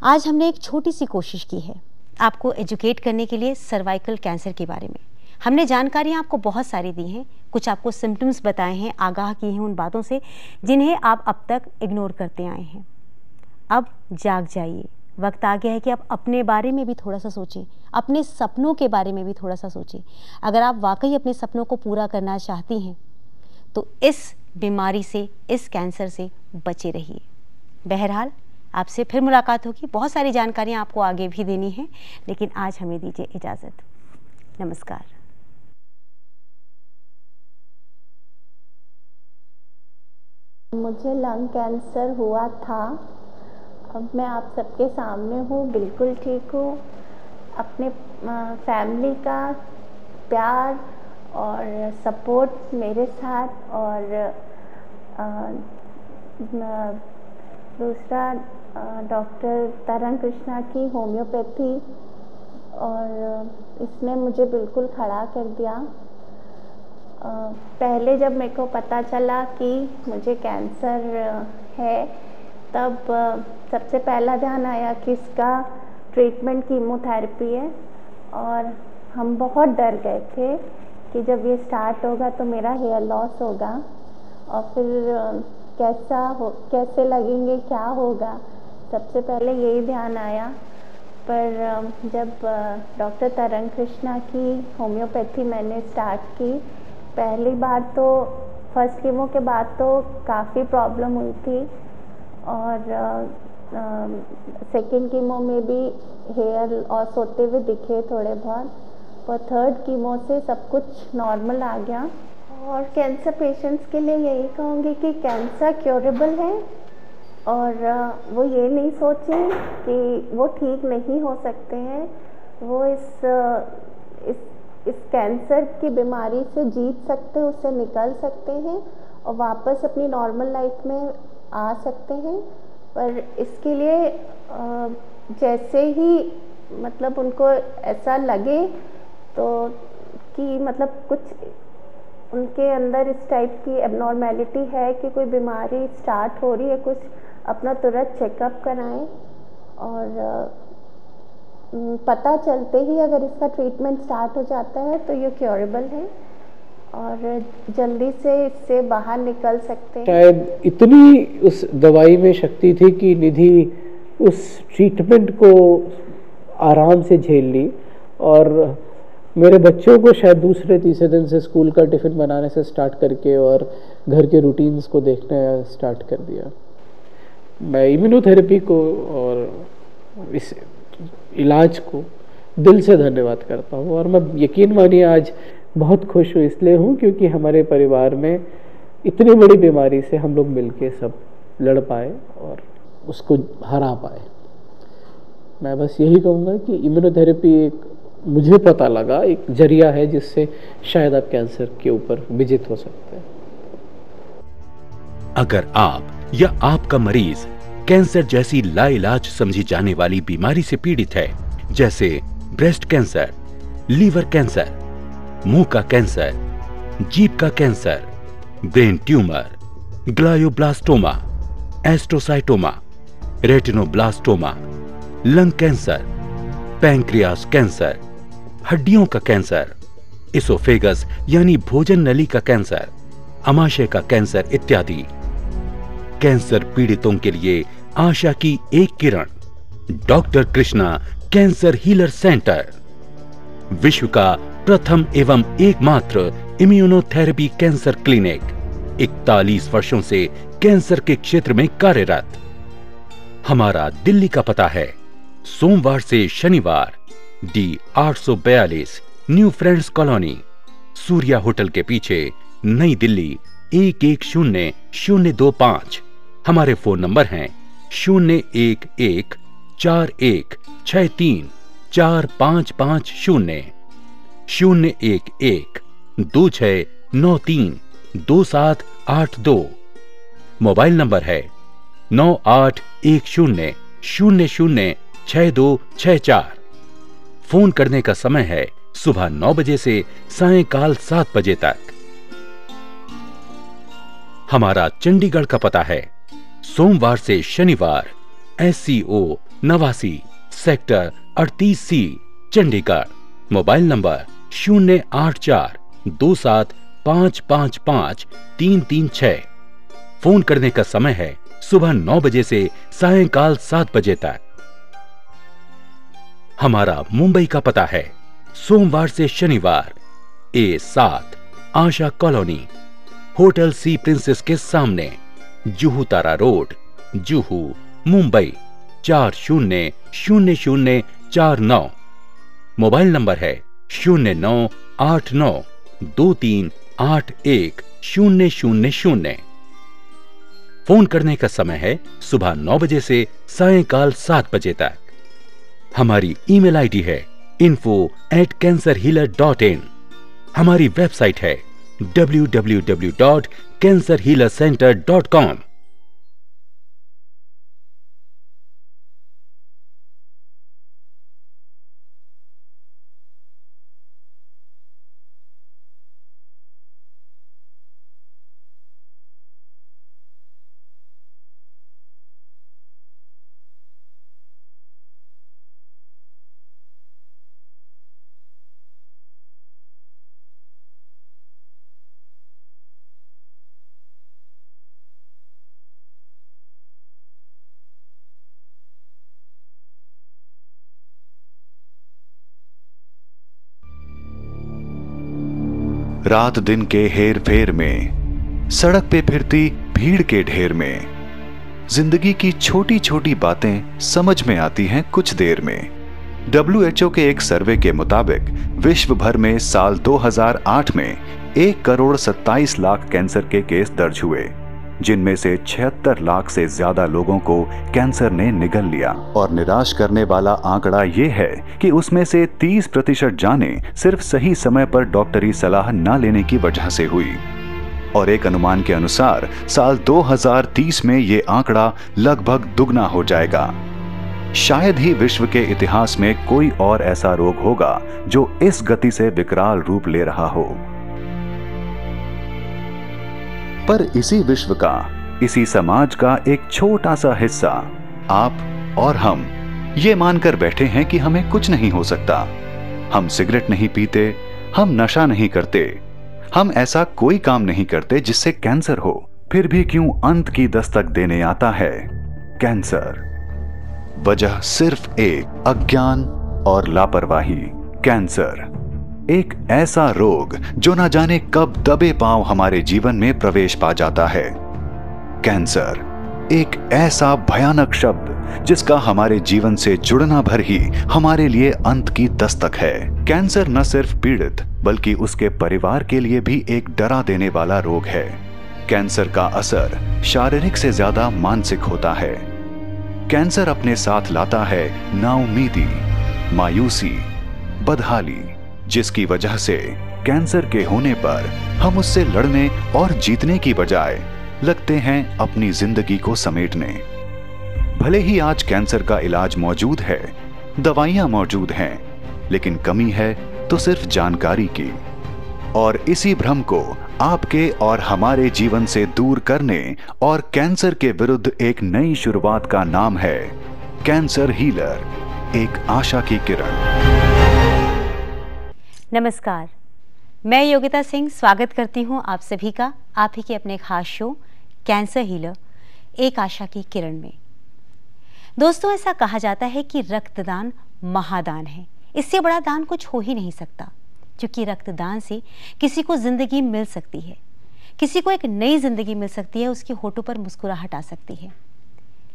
आज हमने एक छोटी सी कोशिश की है आपको एजुकेट करने के लिए सर्वाइकल कैंसर के बारे में। हमने जानकारियाँ आपको बहुत सारी दी हैं, कुछ आपको सिम्टम्स बताए हैं, आगाह किए हैं उन बातों से जिन्हें आप अब तक इग्नोर करते आए हैं। अब जाग जाइए, वक्त आ गया है कि आप अपने बारे में भी थोड़ा सा सोचें, अपने सपनों के बारे में भी थोड़ा सा सोचें। अगर आप वाकई अपने सपनों को पूरा करना चाहती हैं तो इस बीमारी से, इस कैंसर से बचे रहिए। बहरहाल आपसे फिर मुलाकात होगी, बहुत सारी जानकारियाँ आपको आगे भी देनी है, लेकिन आज हमें दीजिए इजाज़त। नमस्कार।
मुझे लंग कैंसर हुआ था। अब मैं आप सबके सामने हूँ, बिल्कुल ठीक हूँ। अपने फैमिली का प्यार और सपोर्ट मेरे साथ, और दूसरा डॉक्टर तरंग कृष्णा की होम्योपैथी, और इसने मुझे बिल्कुल खड़ा कर दिया। पहले जब मेरे को पता चला कि मुझे कैंसर है, तब सबसे पहला ध्यान आया कि इसका ट्रीटमेंट कीमोथेरेपी है, और हम बहुत डर गए थे कि जब ये स्टार्ट होगा तो मेरा हेयर लॉस होगा, और फिर कैसे लगेंगे, क्या होगा, सबसे पहले यही ध्यान आया। पर जब डॉक्टर तरंग कृष्णा की होम्योपैथी मैंने स्टार्ट की, पहली बार तो फर्स्ट कीमो के बाद तो काफ़ी प्रॉब्लम हुई थी, और सेकेंड कीमो में भी हेयर लॉस होते हुए दिखे थोड़े बहुत, पर थर्ड कीमो से सब कुछ नॉर्मल आ गया। और कैंसर पेशेंट्स के लिए यही कहूँगी कि कैंसर क्योरेबल है, और वो ये नहीं सोचें कि वो ठीक नहीं हो सकते हैं। वो इस कैंसर की बीमारी से जीत सकते हैं, उससे निकल सकते हैं और वापस अपनी नॉर्मल लाइफ में आ सकते हैं। पर इसके लिए जैसे ही मतलब उनको ऐसा लगे तो कि मतलब कुछ उनके अंदर इस टाइप की एबनॉर्मेलिटी है कि कोई बीमारी स्टार्ट हो रही है, कुछ अपना तुरंत चेकअप कराएं, और पता चलते ही अगर इसका ट्रीटमेंट स्टार्ट हो जाता है तो ये क्योरेबल है और जल्दी से इससे बाहर निकल सकते हैं।
शायद इतनी उस दवाई में शक्ति थी कि निधि उस ट्रीटमेंट को आराम से झेल ली, और मेरे बच्चों को शायद दूसरे तीसरे दिन से स्कूल का टिफ़िन बनाने से स्टार्ट करके और घर के रूटीन्स को देखना स्टार्ट कर दिया। मैं इम्यूनोथेरेपी को और इस इलाज को दिल से धन्यवाद करता हूँ, और मैं यकीन मानिए आज बहुत खुश हूँ, इसलिए हूँ क्योंकि हमारे परिवार में इतनी बड़ी बीमारी से हम लोग मिलके सब लड़ पाए और उसको हरा पाए। मैं बस यही कहूँगा कि इम्यूनोथेरेपी एक मुझे पता लगा एक जरिया है जिससे शायद आप कैंसर के ऊपर विजित हो सकते हैं।
अगर आप या आपका मरीज कैंसर जैसी लाइलाज समझी जाने वाली बीमारी से पीड़ित है, जैसे ब्रेस्ट कैंसर, लीवर कैंसर, मुंह का कैंसर, जीभ का cancer, brain tumour, glioblastoma, astrocytoma, retinoblastoma, lung cancer, pancreas cancer, हड्डियों का कैंसर, इसोफेगस यानी भोजन नली का कैंसर, अमाशय का कैंसर इत्यादि। कैंसर पीड़ितों के लिए आशा की एक किरण, doctor Krishna cancer healer centre, विश्व का प्रथम एवं एकमात्र इम्यूनोथेरेपी कैंसर क्लिनिक, 41 वर्षों से कैंसर के क्षेत्र में कार्यरत। हमारा दिल्ली का पता है सोमवार से शनिवार D842 new friends colony, Surya hotel के पीछे, नई दिल्ली 110025। हमारे फोन नंबर हैं 01141634550, 01126932782। मोबाइल नंबर है 9810006264। फोन करने का समय है सुबह 9 बजे से सायंकाल 7 बजे तक। हमारा चंडीगढ़ का पता है सोमवार से शनिवार SCO 89 sector 38C Chandigarh. Mobile number 08427555336। Phone करने का समय है सुबह 9 बजे से सायंकाल 7 बजे तक। हमारा मुंबई का पता है सोमवार से शनिवार A7 Asha colony, hotel Sea Princess के सामने, Juhu Tara road, Juhu, Mumbai 400049। Mobile number है 0989238100। फोन करने का समय है सुबह 9 बजे से सायंकाल 7 बजे तक। हमारी ईमेल आईडी है info@cancerhealer.in। हमारी वेबसाइट है www.cancerhealercenter.com।
रात दिन के हेर फेर में, सड़क पे फिरती भीड़ के ढेर में, जिंदगी की छोटी छोटी बातें समझ में आती हैं कुछ देर में। WHO के एक सर्वे के मुताबिक विश्व भर में साल 2008 में 1,27,00,000 कैंसर के केस दर्ज हुए, जिनमें से 76 लाख से ज्यादा लोगों को कैंसर ने निगल लिया। और निराश करने वाला आंकड़ा ये है कि उसमें से 30% जाने सिर्फ सही समय पर डॉक्टरी सलाह न लेने की वजह से हुई। और एक अनुमान के अनुसार साल 2030 में ये आंकड़ा लगभग दुगना हो जाएगा। शायद ही विश्व के इतिहास में कोई और ऐसा रोग होगा जो इस गति से विकराल रूप ले रहा हो। पर इसी विश्व का, इसी समाज का एक छोटा सा हिस्सा आप और हम ये मानकर बैठे हैं कि हमें कुछ नहीं हो सकता। हम सिगरेट नहीं पीते, हम नशा नहीं करते, हम ऐसा कोई काम नहीं करते जिससे कैंसर हो। फिर भी क्यों अंत की दस्तक देने आता है कैंसर? वजह सिर्फ एक, अज्ञान और लापरवाही। कैंसर एक ऐसा रोग जो न जाने कब दबे पांव हमारे जीवन में प्रवेश पा जाता है। कैंसर एक ऐसा भयानक शब्द जिसका हमारे जीवन से जुड़ना भर ही हमारे लिए अंत की दस्तक है। कैंसर न सिर्फ पीड़ित बल्कि उसके परिवार के लिए भी एक डरा देने वाला रोग है। कैंसर का असर शारीरिक से ज्यादा मानसिक होता है। कैंसर अपने साथ लाता है नाउमीदी, मायूसी, बदहाली, जिसकी वजह से कैंसर के होने पर हम उससे लड़ने और जीतने की बजाय लगते हैं अपनी जिंदगी को समेटने। भले ही आज कैंसर का इलाज मौजूद है, दवाइयां मौजूद हैं, लेकिन कमी है तो सिर्फ जानकारी की। और इसी भ्रम को आपके और हमारे जीवन से दूर करने और कैंसर के विरुद्ध एक नई शुरुआत का नाम है कैंसर हीलर, एक आशा की किरण।
नमस्कार, मैं योगिता सिंह स्वागत करती हूं आप सभी का आप ही के अपने खास शो कैंसर हीलर, एक आशा की किरण में। दोस्तों, ऐसा कहा जाता है कि रक्तदान महादान है। इससे बड़ा दान कुछ हो ही नहीं सकता, क्योंकि रक्तदान से किसी को जिंदगी मिल सकती है, किसी को एक नई जिंदगी मिल सकती है, उसके होठों पर मुस्कुराहट आ सकती है।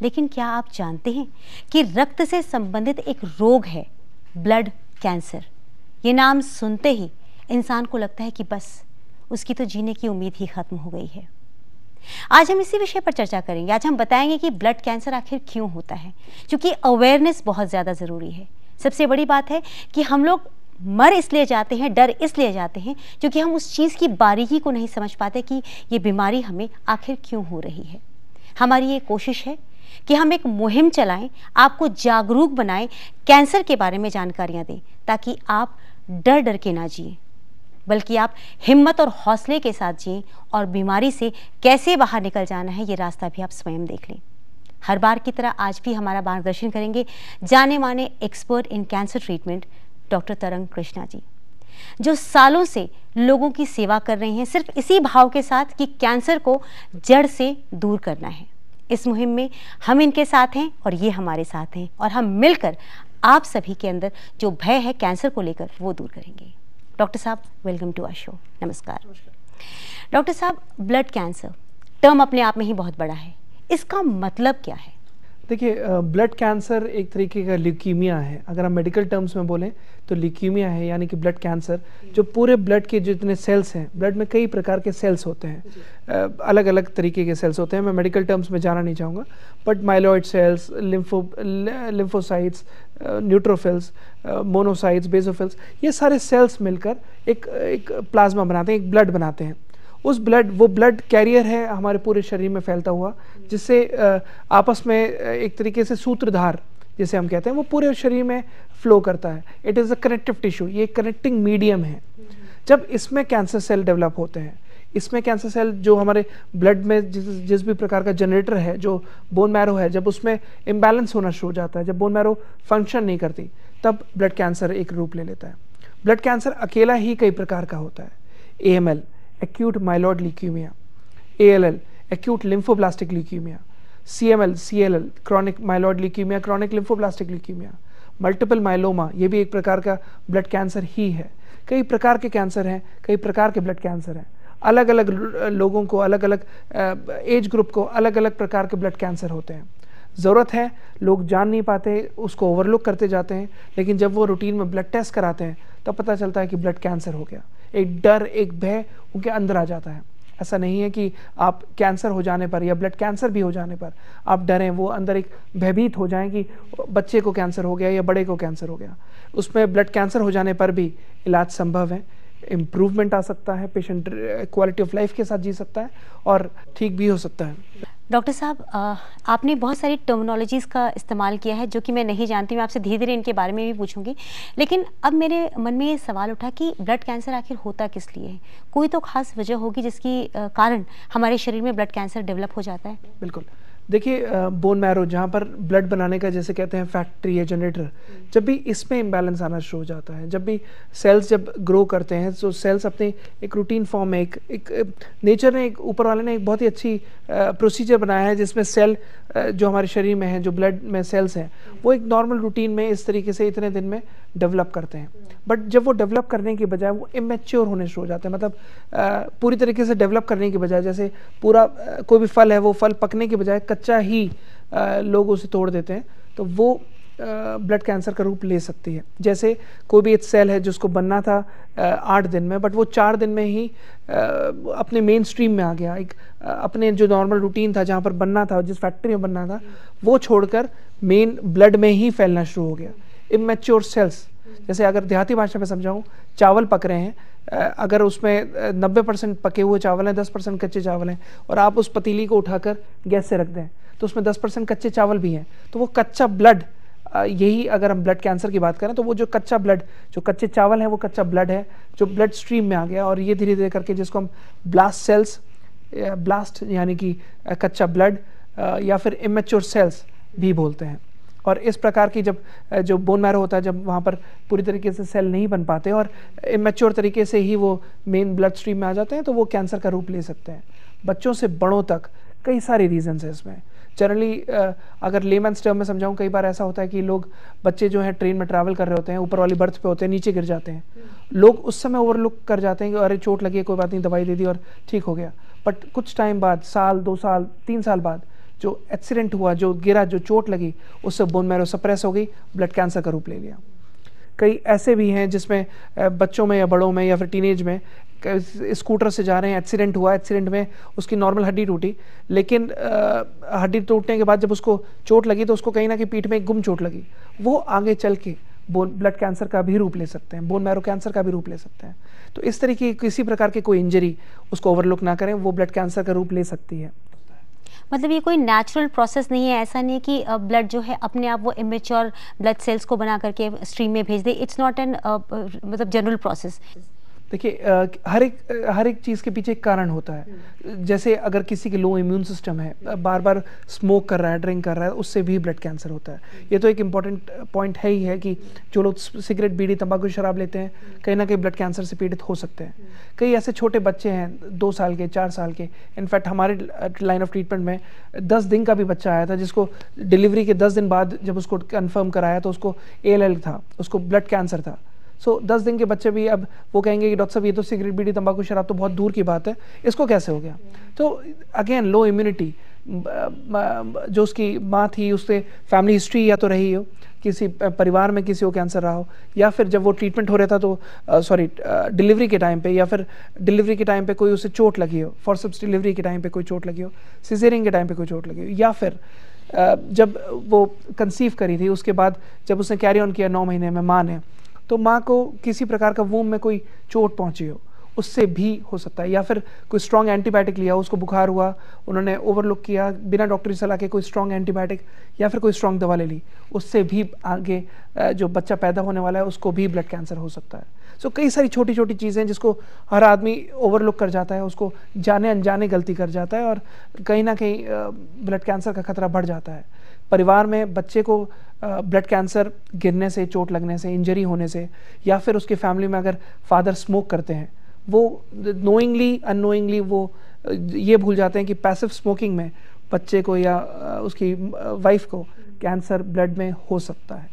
लेकिन क्या आप जानते हैं कि रक्त से संबंधित एक रोग है ब्लड कैंसर। ये नाम सुनते ही इंसान को लगता है कि बस उसकी तो जीने की उम्मीद ही खत्म हो गई है। आज हम इसी विषय पर चर्चा करेंगे। आज हम बताएंगे कि ब्लड कैंसर आखिर क्यों होता है, क्योंकि अवेयरनेस बहुत ज़्यादा ज़रूरी है। सबसे बड़ी बात है कि हम लोग मर इसलिए जाते हैं, डर इसलिए जाते हैं क्योंकि हम उस चीज़ की बारीकी को नहीं समझ पाते कि ये बीमारी हमें आखिर क्यों हो रही है। हमारी ये कोशिश है कि हम एक मुहिम चलाएं, आपको जागरूक बनाएं, कैंसर के बारे में जानकारियां दें, ताकि आप डर डर के ना जिए, बल्कि आप हिम्मत और हौसले के साथ जिएं और बीमारी से कैसे बाहर निकल जाना है ये रास्ता भी आप स्वयं देख लें। हर बार की तरह आज भी हमारा मार्गदर्शन करेंगे जाने माने expert in cancer treatment doctor तरंग कृष्णा जी, जो सालों से लोगों की सेवा कर रहे हैं सिर्फ इसी भाव के साथ कि कैंसर को जड़ से दूर करना है। इस मुहिम में हम इनके साथ हैं और ये हमारे साथ हैं, और हम मिलकर आप सभी के अंदर जो भय है कैंसर को लेकर वो दूर करेंगे। डॉक्टर साहब, वेलकम टू आवर शो। नमस्कार। डॉक्टर साहब, ब्लड कैंसर टर्म अपने आप में ही बहुत बड़ा है, इसका मतलब क्या है?
देखिए, ब्लड कैंसर एक तरीके का ल्यूकीमिया है। अगर हम मेडिकल टर्म्स में बोलें तो ल्यूकीमिया है, यानी कि ब्लड कैंसर जो पूरे ब्लड के जितने सेल्स हैं, ब्लड में कई प्रकार के सेल्स होते हैं, अलग अलग तरीके के सेल्स होते हैं। मैं मेडिकल टर्म्स में जाना नहीं चाहूँगा, but myeloid cells, lymphocytes, neutrophils, monocytes, basophils, ये सारे सेल्स मिलकर एक प्लाज्मा बनाते हैं, एक ब्लड बनाते हैं। उस वो ब्लड कैरियर है हमारे पूरे शरीर में फैलता हुआ, जिससे आपस में एक तरीके से सूत्रधार जिसे हम कहते हैं वो पूरे शरीर में फ्लो करता है। It is a connective tissue, ये कनेक्टिंग मीडियम है। जब इसमें कैंसर सेल डेवलप होते हैं, इसमें कैंसर सेल जो हमारे ब्लड में जिस भी प्रकार का जनरेटर है, जो बोन मैरो है, जब उसमें इम्बैलेंस होना शुरू हो जाता है, जब बोन मैरो फंक्शन नहीं करती, तब ब्लड कैंसर एक रूप ले लेता है। ब्लड कैंसर अकेला ही कई प्रकार का होता है। AML acute myeloid leukaemia, ALL acute lymphoblastic leukaemia, CML chronic myeloid leukaemia, chronic lymphoblastic leukaemia, multiple myeloma, ये भी एक प्रकार का ब्लड कैंसर ही है। कई प्रकार के कैंसर हैं, कई प्रकार के ब्लड कैंसर हैं। अलग अलग लोगों को, अलग अलग एज ग्रुप को अलग अलग प्रकार के ब्लड कैंसर होते हैं। ज़रूरत है, लोग जान नहीं पाते, उसको ओवरलुक करते जाते हैं, लेकिन जब वो रूटीन में ब्लड टेस्ट कराते हैं तब पता चलता है कि ब्लड कैंसर हो गया। एक डर, एक भय उनके अंदर आ जाता है। ऐसा नहीं है कि आप कैंसर हो जाने पर या ब्लड कैंसर भी हो जाने पर आप डरें, वो अंदर एक भयभीत हो जाएं कि बच्चे को कैंसर हो गया या बड़े को कैंसर हो गया। उसमें ब्लड कैंसर हो जाने पर भी इलाज संभव है, इम्प्रूवमेंट आ सकता है, पेशेंट क्वालिटी ऑफ लाइफ के साथ जी सकता है और ठीक भी हो सकता है।
डॉक्टर साहब, आपने बहुत सारी टर्मिनोलॉजीज़ का इस्तेमाल किया है जो कि मैं नहीं जानती, मैं आपसे धीरे धीरे इनके बारे में भी पूछूंगी। लेकिन अब मेरे मन में ये सवाल उठा कि ब्लड कैंसर आखिर होता किस लिए है? कोई तो खास वजह होगी जिसकी कारण हमारे शरीर में ब्लड कैंसर डेवलप हो जाता है।
बिल्कुल, देखिए बोन मैरो जहाँ पर ब्लड बनाने का जैसे कहते हैं फैक्ट्री या जनरेटर, जब भी इसमें इम्बैलेंस आना शुरू हो जाता है, जब भी सेल्स जब ग्रो करते हैं तो सेल्स अपने एक रूटीन फॉर्म में एक नेचर ने, एक ऊपर वाले ने एक बहुत ही अच्छी प्रोसीजर बनाया है जिसमें सेल जो हमारे शरीर में है, जो ब्लड में सेल्स हैं, वो एक नॉर्मल रूटीन में इस तरीके से इतने दिन में डेवलप करते हैं। बट जब वो डेवलप करने की बजाय वो इमेच्योर होने शुरू हो जाते हैं, मतलब पूरी तरीके से डेवलप करने की बजाय, जैसे पूरा कोई भी फल है वो फल पकने की बजाय कच्चा ही लोग उसे तोड़ देते हैं, तो वो ब्लड कैंसर का रूप ले सकती है। जैसे कोई भी एक सेल है जिसको बनना था 8 दिन में, बट वो 4 दिन में ही अपने मेन स्ट्रीम में आ गया, एक अपने जो नॉर्मल रूटीन था जहाँ पर बनना था, जिस फैक्ट्री में बनना था, वो छोड़कर मेन ब्लड में ही फैलना शुरू हो गया। इमेच्योर सेल्स, जैसे अगर देहाती भाषा में समझाऊँ, चावल पक रहे हैं, अगर उसमें 90% पके हुए चावल हैं, 10% कच्चे चावल हैं, और आप उस पतीली को उठाकर गैस से रख दें तो उसमें 10% कच्चे चावल भी हैं, तो वो कच्चा ब्लड, यही अगर हम ब्लड कैंसर की बात करें तो वो जो कच्चा ब्लड, जो कच्चे चावल है, वो कच्चा ब्लड है जो ब्लड स्ट्रीम में आ गया, और ये धीरे धीरे करके जिसको हम ब्लास्ट सेल्स, ब्लास्ट यानी कि कच्चा ब्लड या फिर इमेच्योर सेल्स भी बोलते हैं। और इस प्रकार की जब जो बोन मैरो होता है, जब वहाँ पर पूरी तरीके से सेल नहीं बन पाते और इमेच्योर तरीके से ही वो मेन ब्लड स्ट्रीम में आ जाते हैं, तो वो कैंसर का रूप ले सकते हैं। बच्चों से बड़ों तक कई सारे रीजंस हैं इसमें। जनरली अगर लेमैन्स टर्म में समझाऊं, कई बार ऐसा होता है कि लोग, बच्चे जो हैं ट्रेन में ट्रैवल कर रहे होते हैं, ऊपर वाली बर्थ पे होते हैं, नीचे गिर जाते हैं, लोग उस समय ओवरलुक कर जाते हैं कि अरे चोट लगी है, कोई बात नहीं, दवाई दे दी और ठीक हो गया। बट कुछ टाइम बाद, साल 2 साल 3 साल बाद, जो एक्सीडेंट हुआ, जो गिरा, जो चोट लगी, उससे बोन मैरो सप्रेस हो गई, ब्लड कैंसर का रूप ले लिया। कई ऐसे भी हैं जिसमें बच्चों में या बड़ों में या फिर टीनेज में स्कूटर से जा रहे हैं, एक्सीडेंट हुआ, एक्सीडेंट में उसकी नॉर्मल हड्डी टूटी, लेकिन हड्डी टूटने के बाद जब उसको चोट लगी तो उसको कहीं ना कहीं पीठ में एक गुम चोट लगी, वो आगे चल के ब्लड कैंसर का भी रूप ले सकते हैं, बोन मैरो कैंसर का भी रूप ले सकते हैं। तो इस तरीके किसी प्रकार की कोई इंजरी उसको ओवरलुक ना करें, वो ब्लड कैंसर का रूप ले सकती है।
मतलब ये कोई नेचुरल प्रोसेस नहीं है, ऐसा नहीं है कि ब्लड जो है अपने आप वो इमेच्योर ब्लड सेल्स को बना करके स्ट्रीम में भेज दे। इट्स नॉट एन मतलब जनरल प्रोसेस।
देखिए हर एक चीज़ के पीछे एक कारण होता है। जैसे अगर किसी के लो इम्यून सिस्टम है, बार बार स्मोक कर रहा है, ड्रिंक कर रहा है, उससे भी ब्लड कैंसर होता है। ये तो एक इम्पॉर्टेंट पॉइंट है ही है कि जो लोग सिगरेट, बीड़ी, तंबाकू, शराब लेते हैं, कहीं ना कहीं ब्लड कैंसर से पीड़ित हो सकते हैं। कई ऐसे छोटे बच्चे हैं 2 साल के, 4 साल के, इनफैक्ट हमारे लाइन ऑफ ट्रीटमेंट में 10 दिन का भी बच्चा आया था जिसको डिलीवरी के 10 दिन बाद जब उसको कन्फर्म कराया तो उसको ALL था, उसको ब्लड कैंसर था। 10 दिन के बच्चे भी अब वो कहेंगे कि डॉक्टर साहब ये तो सिगरेट, बीड़ी, तंबाकू, शराब तो बहुत दूर की बात है, इसको कैसे हो गया? तो अगेन लो इम्यूनिटी, जो उसकी माँ थी उससे फैमिली हिस्ट्री या तो रही हो, किसी परिवार में किसी को कैंसर रहा हो, या फिर जब वो ट्रीटमेंट हो रहा था तो डिलीवरी के टाइम पे, या फिर डिलीवरी के टाइम पे कोई उसे चोट लगी हो, फॉरसेप्स डिलीवरी के टाइम पे कोई चोट लगी हो, सिजेरियन के टाइम पे कोई चोट लगी हो, या फिर जब वो कंसीव करी थी उसके बाद जब उसने कैरी ऑन किया 9 महीने में माँ ने, तो माँ को किसी प्रकार का वूम में कोई चोट पहुंची हो, उससे भी हो सकता है। या फिर कोई स्ट्रॉन्ग एंटीबायोटिक लिया, उसको बुखार हुआ, उन्होंने ओवरलुक किया, बिना डॉक्टरी सलाह के कोई स्ट्रॉन्ग एंटीबायोटिक या फिर कोई स्ट्रॉन्ग दवा ले ली, उससे भी आगे जो बच्चा पैदा होने वाला है उसको भी ब्लड कैंसर हो सकता है। कई सारी छोटी छोटी चीज़ें जिसको हर आदमी ओवरलुक कर जाता है, उसको जाने अनजाने गलती कर जाता है, और कहीं ना कहीं ब्लड कैंसर का खतरा बढ़ जाता है। परिवार में बच्चे को ब्लड कैंसर गिरने से, चोट लगने से, इंजरी होने से, या फिर उसके फैमिली में अगर फादर स्मोक करते हैं, वो नोइंगली अननोइंगली वो ये भूल जाते हैं कि पैसिव स्मोकिंग में बच्चे को या उसकी वाइफ को कैंसर ब्लड में हो सकता है।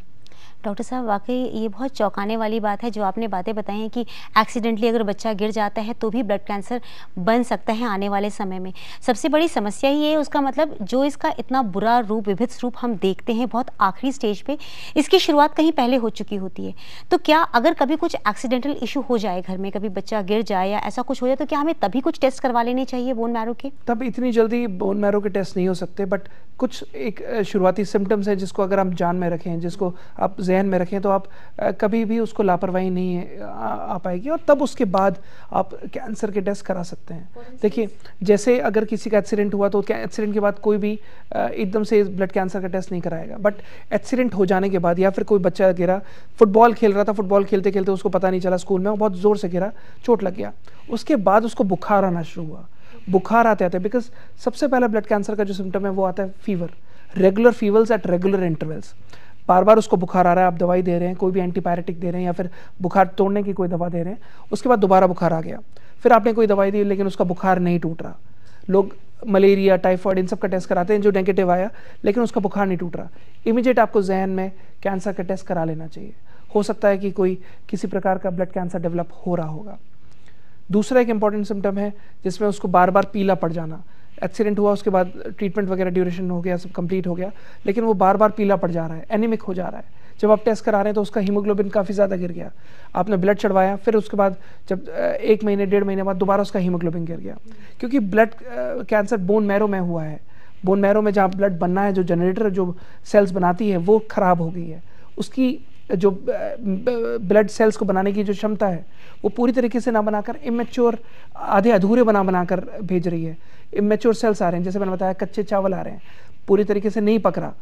डॉक्टर साहब, वाकई ये बहुत चौंकाने वाली बात है जो आपने बातें बताई हैं कि एक्सीडेंटली अगर बच्चा गिर जाता है तो भी ब्लड कैंसर बन सकता है आने वाले समय में। सबसे बड़ी समस्या ही है उसका मतलब जो इसका इतना बुरा रूप, विभत्स रूप हम देखते हैं बहुत आखिरी स्टेज पे, इसकी शुरुआत कहीं पहले हो चुकी होती है। तो क्या अगर कभी कुछ एक्सीडेंटल इशू हो जाए घर में, कभी बच्चा गिर जाए या ऐसा कुछ हो जाए, तो क्या हमें तभी कुछ टेस्ट करवा लेने चाहिए बोन मैरो के?
तब इतनी जल्दी बोन मैरो के टेस्ट नहीं हो सकते, बट कुछ एक शुरुआती सिम्टम्स है जिसको अगर आप जान में रखें, जिसको आप जहन में रखें, तो आप कभी भी उसको लापरवाही नहीं आ पाएगी, और तब उसके बाद आप कैंसर के टेस्ट करा सकते हैं। देखिए, जैसे अगर किसी का एक्सीडेंट हुआ तो एक्सीडेंट के बाद कोई भी एकदम से ब्लड कैंसर का टेस्ट नहीं कराएगा, बट एक्सीडेंट हो जाने के बाद, या फिर कोई बच्चा गिरा, फुटबॉल खेल रहा था, फुटबॉल खेलते खेलते उसको पता नहीं चला स्कूल में, वो बहुत ज़ोर से गिरा, चोट लग गया, उसके बाद उसको बुखार आना शुरू हुआ। बुखार आते आते, बिकॉज सबसे पहला ब्लड कैंसर का जो सिम्टम है वो आता है fever, regular fevers at regular intervals. बार बार उसको बुखार आ रहा है, आप दवाई दे रहे हैं, कोई भी एंटीबायोटिक दे रहे हैं या फिर बुखार तोड़ने की कोई दवा दे रहे हैं, उसके बाद दोबारा बुखार आ गया, फिर आपने कोई दवाई दी लेकिन उसका बुखार नहीं टूट रहा। लोग मलेरिया, टाइफाइड, इन सब का टेस्ट कराते हैं, जो नेगेटिव आया लेकिन उसका बुखार नहीं टूट रहा, इमीडिएट आपको जहन में कैंसर का टेस्ट करा लेना चाहिए। हो सकता है कि कोई किसी प्रकार का ब्लड कैंसर डेवलप हो रहा होगा। दूसरा एक इंपॉर्टेंट सिम्टम है जिसमें उसको बार बार पीला पड़ जाना। एक्सीडेंट हुआ, उसके बाद ट्रीटमेंट वगैरह ड्यूरेशन हो गया, सब कंप्लीट हो गया, लेकिन वो बार बार पीला पड़ जा रहा है, एनीमिक हो जा रहा है। जब आप टेस्ट करा रहे हैं तो उसका हीमोग्लोबिन काफ़ी ज़्यादा गिर गया, आपने ब्लड चढ़वाया, फिर उसके बाद जब 1 महीने 1.5 महीने बाद दोबारा उसका हीमोग्लोबिन गिर गया, क्योंकि ब्लड कैंसर बोन मैरो में हुआ है। बोन मैरो में जहाँ ब्लड बनना है, जो जनरेटर जो सेल्स बनाती है वो ख़राब हो गई है, उसकी जो ब्लड सेल्स को बनाने की जो क्षमता है वो पूरी तरीके से ना बनाकर इमेच्योर, आधे अधूरे बनाकर भेज रही है। इमेच्योर सेल्स आ रहे हैं, जैसे मैंने बताया कच्चे चावल आ रहे हैं, पूरी तरीके से नहीं पक रहा,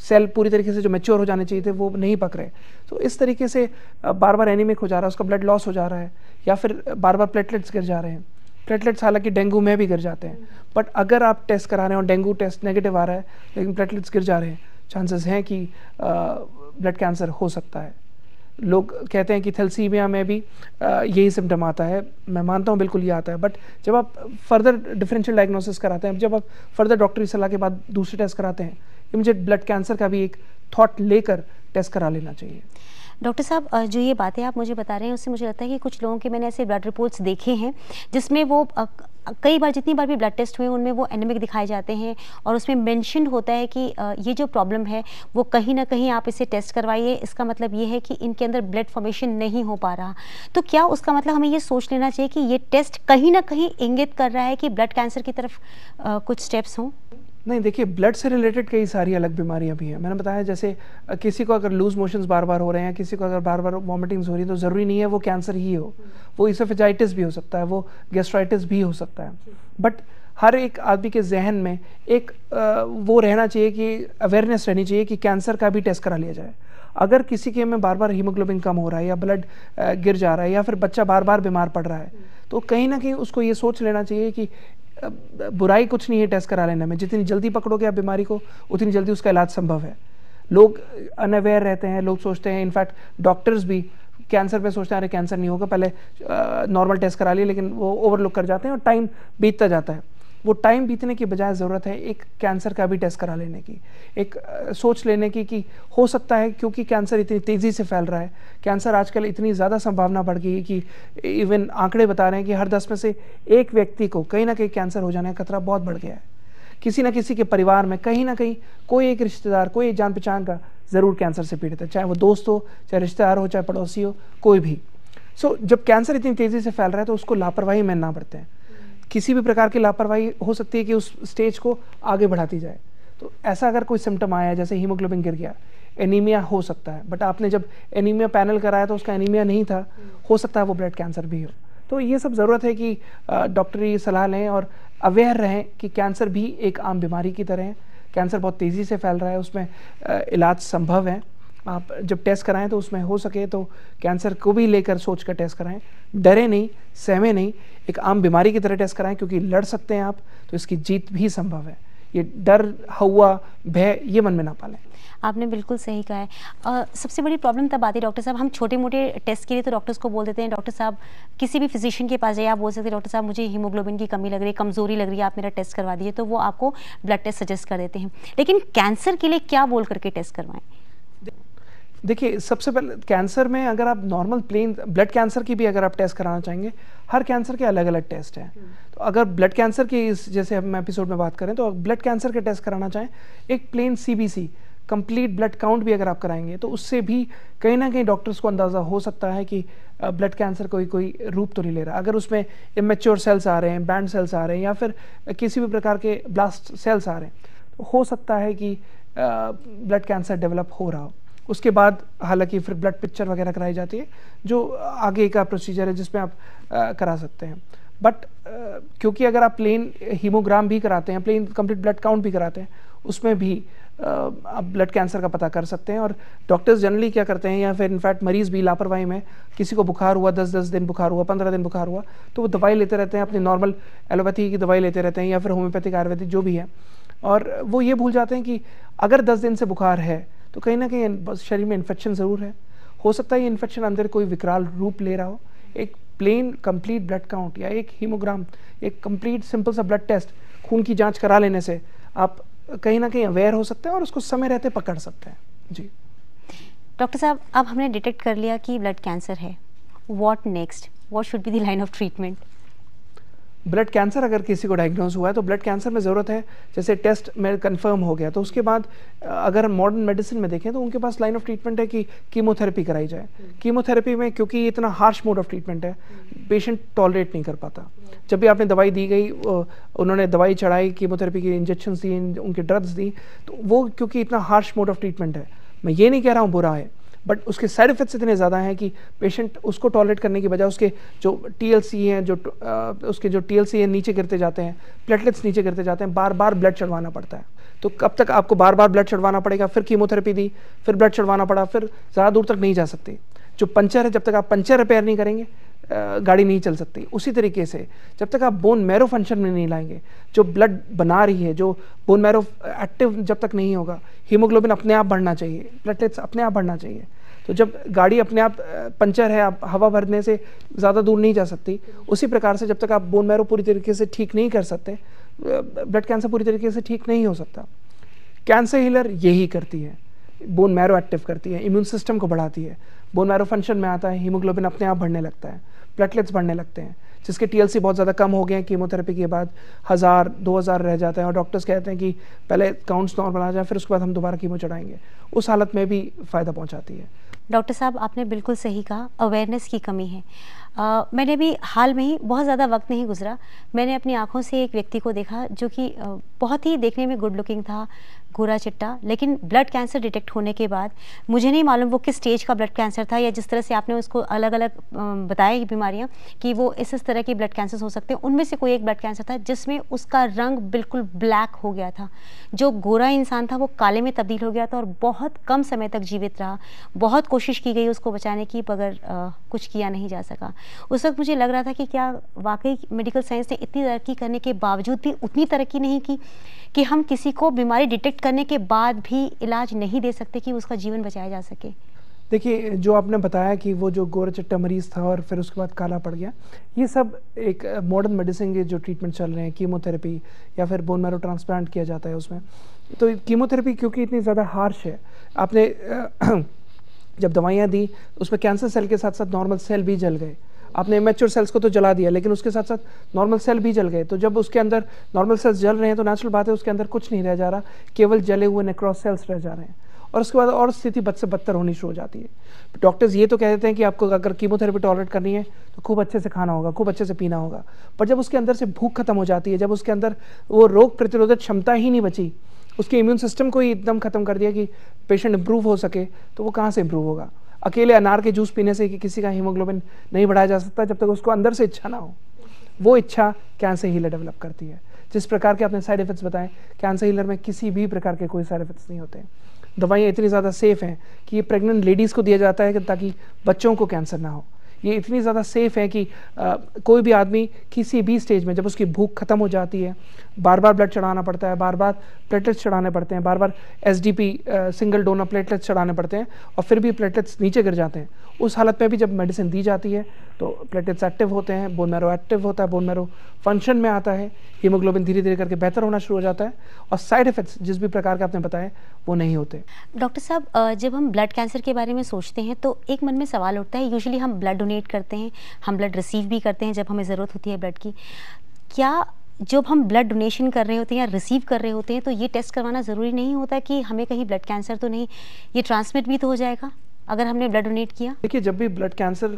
सेल पूरी तरीके से जो मैच्योर हो जाने चाहिए थे वो नहीं पक रहे। तो इस तरीके से बार बार एनीमिक हो जा रहा है, उसका ब्लड लॉस हो जा रहा है, या फिर बार बार प्लेटलेट्स गिर जा रहे हैं। प्लेटलेट्स हालांकि डेंगू में भी गिर जाते हैं, बट अगर आप टेस्ट करा रहे हैं और डेंगू टेस्ट नेगेटिव आ रहा है लेकिन प्लेटलेट्स गिर जा रहे हैं, चांसेस हैं कि ब्लड कैंसर हो सकता है। लोग कहते हैं कि थैलेसीमिया में भी यही सिम्टम आता है, मैं मानता हूँ बिल्कुल ये आता है, बट जब आप फर्दर डिफरेंशियल डायग्नोसिस कराते हैं, जब आप फर्दर डॉक्टरी सलाह के बाद दूसरे टेस्ट कराते हैं, इमीडिएट ब्लड कैंसर का भी एक थॉट लेकर टेस्ट करा लेना चाहिए।
डॉक्टर साहब, जो ये बातें आप मुझे बता रहे हैं उससे मुझे लगता है कि कुछ लोगों के मैंने ऐसे ब्लड रिपोर्ट्स देखे हैं जिसमें वो कई बार, जितनी बार भी ब्लड टेस्ट हुए उनमें वो एनीमिक दिखाए जाते हैं, और उसमें मेंशन होता है कि ये जो प्रॉब्लम है वो कहीं ना कहीं आप इसे टेस्ट करवाइए, इसका मतलब ये है कि इनके अंदर ब्लड फॉर्मेशन नहीं हो पा रहा। तो क्या उसका मतलब हमें ये सोच लेना चाहिए कि ये टेस्ट कहीं ना कहीं इंगित कर रहा है कि ब्लड कैंसर की तरफ कुछ स्टेप्स हों?
नहीं, देखिए, ब्लड से रिलेटेड कई सारी अलग बीमारियां भी हैं। मैंने बताया जैसे किसी को अगर लूज मोशंस बार बार हो रहे हैं, किसी को अगर बार बार वॉमिटिंग्स हो रही है, तो ज़रूरी नहीं है वो कैंसर ही हो, वो इसोफेजाइटिस भी हो सकता है, वो गैस्ट्राइटिस भी हो सकता है। बट हर एक आदमी के जहन में एक वो रहना चाहिए कि अवेयरनेस रहनी चाहिए कि कैंसर का भी टेस्ट करा लिया जाए। अगर किसी के में बार बार हीमोग्लोबिन कम हो रहा है या ब्लड गिर जा रहा है या फिर बच्चा बार बार बीमार पड़ रहा है, तो कहीं ना कहीं उसको ये सोच लेना चाहिए कि बुराई कुछ नहीं है टेस्ट करा लेने में। जितनी जल्दी पकड़ोगे आप बीमारी को, उतनी जल्दी उसका इलाज संभव है। लोग अनअवेयर रहते हैं, लोग सोचते हैं, इनफैक्ट डॉक्टर्स भी कैंसर पे सोचते हैं अरे कैंसर नहीं होगा, पहले नॉर्मल टेस्ट करा लिए, लेकिन वो ओवरलुक कर जाते हैं और टाइम बीतता जाता है। वो टाइम बीतने की बजाय ज़रूरत है एक कैंसर का भी टेस्ट करा लेने की, एक सोच लेने की कि हो सकता है, क्योंकि कैंसर इतनी तेज़ी से फैल रहा है, कैंसर आजकल इतनी ज़्यादा संभावना बढ़ गई है कि इवन आंकड़े बता रहे हैं कि हर 10 में से एक व्यक्ति को कहीं ना कहीं कैंसर हो जाने का खतरा बहुत बढ़ गया है। किसी न किसी के परिवार में कहीं ना कहीं कोई एक रिश्तेदार, कोई एक जान पहचान का ज़रूर कैंसर से पीड़ित है, चाहे वो दोस्त हो, चाहे रिश्तेदार हो, चाहे पड़ोसी हो, कोई भी। जब कैंसर इतनी तेज़ी से फैल रहा है तो उसको लापरवाही में ना बरतें। किसी भी प्रकार की लापरवाही हो सकती है कि उस स्टेज को आगे बढ़ाती जाए। तो ऐसा अगर कोई सिम्टम आया, जैसे हीमोग्लोबिन गिर गया, एनीमिया हो सकता है, बट आपने जब एनीमिया पैनल कराया तो उसका एनीमिया नहीं था, हो सकता है वो ब्लड कैंसर भी हो। तो ये सब ज़रूरत है कि डॉक्टरी सलाह लें और अवेयर रहें कि कैंसर भी एक आम बीमारी की तरह है। कैंसर बहुत तेज़ी से फैल रहा है, उसमें इलाज संभव है। आप जब टेस्ट कराएं तो उसमें हो सके तो कैंसर को भी लेकर सोच कर टेस्ट कराएं, डरे नहीं, सहमे नहीं, एक आम बीमारी की तरह टेस्ट कराएं, क्योंकि लड़ सकते हैं आप, तो इसकी जीत भी संभव है। ये डर, हवा, भय ये मन में ना पालें।
आपने बिल्कुल सही कहा है। सबसे बड़ी प्रॉब्लम तब आती है डॉक्टर साहब, हम छोटे मोटे टेस्ट के लिए तो डॉक्टर्स को बोल देते हैं, डॉक्टर साहब किसी भी फिजिशियन के पास जाइए, आप बोल सकते हैं डॉक्टर साहब मुझे हीमोग्लोबिन की कमी लग रही है, कमजोरी लग रही है, आप मेरा टेस्ट करवा दीजिए, तो वो आपको ब्लड टेस्ट सजेस्ट कर देते हैं। लेकिन कैंसर के लिए क्या बोल करके टेस्ट करवाएं?
देखिए, सबसे पहले कैंसर में अगर आप नॉर्मल प्लेन ब्लड कैंसर की भी अगर आप टेस्ट कराना चाहेंगे, हर कैंसर के अलग अलग टेस्ट हैं। तो अगर ब्लड कैंसर की जैसे हम एपिसोड में बात करें तो ब्लड कैंसर के टेस्ट कराना चाहें, एक plain CBC complete blood count भी अगर आप कराएंगे तो उससे भी कहीं ना कहीं डॉक्टर्स को अंदाज़ा हो सकता है कि ब्लड कैंसर कोई रूप तो नहीं ले रहा। अगर उसमें इमेच्योर सेल्स आ रहे हैं, बैंड सेल्स आ रहे हैं, या फिर किसी भी प्रकार के ब्लास्ट सेल्स आ रहे हैं, तो हो सकता है कि ब्लड कैंसर डेवलप हो रहा हो। उसके बाद हालांकि फिर ब्लड पिक्चर वगैरह कराई जाती है, जो आगे का प्रोसीजर है जिसमें आप करा सकते हैं। बट क्योंकि अगर आप प्लेन हीमोग्राम भी कराते हैं, प्लेन कंप्लीट ब्लड काउंट भी कराते हैं, उसमें भी आप ब्लड कैंसर का पता कर सकते हैं। और डॉक्टर्स जनरली क्या करते हैं, या फिर इनफैक्ट मरीज़ भी लापरवाही में, किसी को बुखार हुआ, 10-10 दिन बुखार हुआ, 15 दिन बुखार हुआ, तो वो दवाई लेते रहते हैं, अपनी नॉर्मल एलोपैथी की दवाई लेते रहते हैं, या फिर होम्योपैथिक आयुर्वेदिक जो भी है, और वो ये भूल जाते हैं कि अगर 10 दिन से बुखार है तो कहीं ना कहीं शरीर में इन्फेक्शन ज़रूर है। हो सकता है ये इन्फेक्शन अंदर कोई विकराल रूप ले रहा हो। एक प्लेन कंप्लीट ब्लड काउंट या एक हीमोग्राम, एक कंप्लीट सिंपल सा ब्लड टेस्ट, खून की जांच करा लेने से आप कहीं ना कहीं अवेयर हो सकते हैं और उसको समय रहते पकड़ सकते हैं। जी
डॉक्टर साहब, अब हमने डिटेक्ट कर लिया कि ब्लड कैंसर है, what next, what should be the line of treatment?
Blood cancer अगर किसी को डायग्नोज हुआ है तो ब्लड कैंसर में ज़रूरत है, जैसे टेस्ट में कंफर्म हो गया तो उसके बाद अगर मॉडर्न मेडिसिन में देखें तो उनके पास लाइन ऑफ ट्रीटमेंट है कि कीमोथेरेपी कराई जाए। कीमोथेरेपी में क्योंकि इतना हार्श मोड ऑफ ट्रीटमेंट है, पेशेंट टॉलरेट नहीं कर पाता। जब भी आपने दवाई दी गई, उन्होंने दवाई चढ़ाई, कीमोथेरेपी की इंजेक्शन दी, उनकी ड्रग्स दी, तो वो क्योंकि इतना हार्श मोड ऑफ ट्रीटमेंट है, मैं ये नहीं कह रहा हूँ बुरा है, बट उसके साइड इफेक्ट्स इतने ज़्यादा हैं कि पेशेंट उसको टॉलरेट करने की बजाय उसके जो TLC हैं, उसके जो TLC हैं नीचे गिरते जाते हैं, प्लेटलेट्स नीचे गिरते जाते हैं, बार बार ब्लड चढ़वाना पड़ता है। तो कब तक आपको बार बार ब्लड चढ़वाना पड़ेगा? फिर कीमोथेरेपी दी, फिर ब्लड चढ़वाना पड़ा, फिर ज़्यादा दूर तक नहीं जा सकती। जो पंचर है, जब तक आप पंचर रिपेयर नहीं करेंगे गाड़ी नहीं चल सकती। उसी तरीके से जब तक आप बोन मैरो फंक्शन में नहीं लाएंगे, जो ब्लड बना रही है, जो बोन मैरो एक्टिव जब तक नहीं होगा, हीमोग्लोबिन अपने आप बढ़ना चाहिए, प्लेटलेट्स अपने आप बढ़ना चाहिए। तो जब गाड़ी अपने आप पंचर है, आप हवा भरने से ज़्यादा दूर नहीं जा सकती, उसी प्रकार से जब तक आप बोन मैरो पूरी तरीके से ठीक नहीं कर सकते, ब्लड कैंसर पूरी तरीके से ठीक नहीं हो सकता। कैंसर हीलर यही करती है, बोन मैरो एक्टिव करती है, इम्यून सिस्टम को बढ़ाती है, बोन मैरो फंक्शन में आता है, हीमोग्लोबिन अपने आप बढ़ने लगता है, प्लेटलेट्स बढ़ने लगते हैं, जिसके TLC बहुत ज़्यादा कम हो गए हैं कीमोथेरेपी के बाद, 1000-2000 रह जाते हैं, और डॉक्टर्स कहते हैं कि पहले काउंट्स नॉर्मल आ जाए, फिर उसके बाद हम दोबारा कीमो चढ़ाएंगे। उस हालत में भी फ़ायदा पहुंचाती है।
डॉक्टर साहब, आपने बिल्कुल सही कहा, अवेयरनेस की कमी है। मैंने भी हाल में ही, बहुत ज़्यादा वक्त नहीं गुजरा, मैंने अपनी आंखों से एक व्यक्ति को देखा जो कि बहुत ही देखने में गुड लुकिंग था, गोरा चिट्टा, लेकिन ब्लड कैंसर डिटेक्ट होने के बाद मुझे नहीं मालूम वो किस स्टेज का ब्लड कैंसर था, या जिस तरह से आपने उसको अलग अलग बताया बीमारियां कि वो इस तरह के ब्लड कैंसर हो सकते हैं, उनमें से कोई एक ब्लड कैंसर था जिसमें उसका रंग बिल्कुल ब्लैक हो गया था। जो गोरा इंसान था वो काले में तब्दील हो गया था और बहुत कम समय तक जीवित रहा। बहुत कोशिश की गई उसको बचाने की, मगर कुछ किया नहीं जा सका। उस वक्त मुझे लग रहा था कि क्या वाकई मेडिकल साइंस ने इतनी तरक्की करने के बावजूद भी उतनी तरक्की नहीं की कि हम किसी को बीमारी डिटेक्ट करने के बाद भी इलाज नहीं दे सकते कि उसका जीवन बचाया जा सके।
देखिए, जो आपने बताया कि वो जो गोरा चिट्टा मरीज़ था और फिर उसके बाद काला पड़ गया, ये सब एक मॉडर्न मेडिसिन के जो ट्रीटमेंट चल रहे हैं, कीमोथेरेपी या फिर बोन मैरो ट्रांसप्लांट किया जाता है उसमें, तो कीमोथेरेपी क्योंकि इतनी ज़्यादा हार्श है, आपने जब दवाइयाँ दी उसमें कैंसर सेल के साथ साथ नॉर्मल सेल भी जल गए। आपने इमेच्योर सेल्स को तो जला दिया, लेकिन उसके साथ साथ नॉर्मल सेल भी जल गए। तो जब उसके अंदर नॉर्मल सेल्स जल रहे हैं तो नेचुरल बात है उसके अंदर कुछ नहीं रह जा रहा, केवल जले हुए नेक्रोस सेल्स रह जा रहे हैं, और उसके बाद और स्थिति बद से बदतर होनी शुरू हो जाती है। डॉक्टर्स ये तो कह देते हैं कि आपको अगर कीमोथेरेपी टॉलरेट करनी है तो खूब अच्छे से खाना होगा, खूब अच्छे से पीना होगा, पर जब उसके अंदर से भूख खत्म हो जाती है, जब उसके अंदर वो रोग प्रतिरोधक क्षमता ही नहीं बची, उसके इम्यून सिस्टम को ही एकदम खत्म कर दिया कि पेशेंट इंप्रूव हो सके, तो वो कहाँ से इंप्रूव होगा? अकेले अनार के जूस पीने से कि किसी का हीमोग्लोबिन नहीं बढ़ाया जा सकता जब तक उसको अंदर से इच्छा ना हो। वो इच्छा कैंसर हीलर डेवलप करती है। जिस प्रकार के आपने साइड इफेक्ट्स बताए, कैंसर हीलर में किसी भी प्रकार के कोई साइड इफेक्ट्स नहीं होते। दवाइयाँ इतनी ज़्यादा सेफ़ हैं कि ये प्रेग्नेंट लेडीज़ को दिया जाता है ताकि बच्चों को कैंसर ना हो। ये इतनी ज़्यादा सेफ़ है कि कोई भी आदमी किसी भी स्टेज में, जब उसकी भूख खत्म हो जाती है, बार बार ब्लड चढ़ाना पड़ता है, बार बार प्लेटलेट्स चढ़ाने पड़ते हैं, बार बार SDP सिंगल डोनर प्लेटलेट्स चढ़ाने पड़ते हैं, और फिर भी प्लेटलेट्स नीचे गिर जाते हैं। उस हालत में भी जब मेडिसिन दी जाती है तो प्लेटलेट्स एक्टिव होते हैं, बोन मैरो एक्टिव होता है, बोन मैरो फंक्शन में आता है, हीमोग्लोबिन धीरे धीरे करके बेहतर होना शुरू हो जाता है और साइड इफेक्ट्स जिस भी प्रकार के आपने बताए वो नहीं होते।
डॉक्टर साहब, जब हम ब्लड कैंसर के बारे में सोचते हैं तो एक मन में सवाल उठता है, यूजुअली हम ब्लड डोनेट करते हैं, हम ब्लड रिसीव भी करते हैं जब हमें ज़रूरत होती है ब्लड की। क्या जब हम ब्लड डोनेशन कर रहे होते हैं या रिसीव कर रहे होते हैं तो ये टेस्ट करवाना ज़रूरी नहीं होता कि हमें कहीं ब्लड कैंसर तो नहीं, ये ट्रांसमिट भी तो हो जाएगा अगर हमने ब्लड डोनेट किया?
देखिए, जब भी ब्लड कैंसर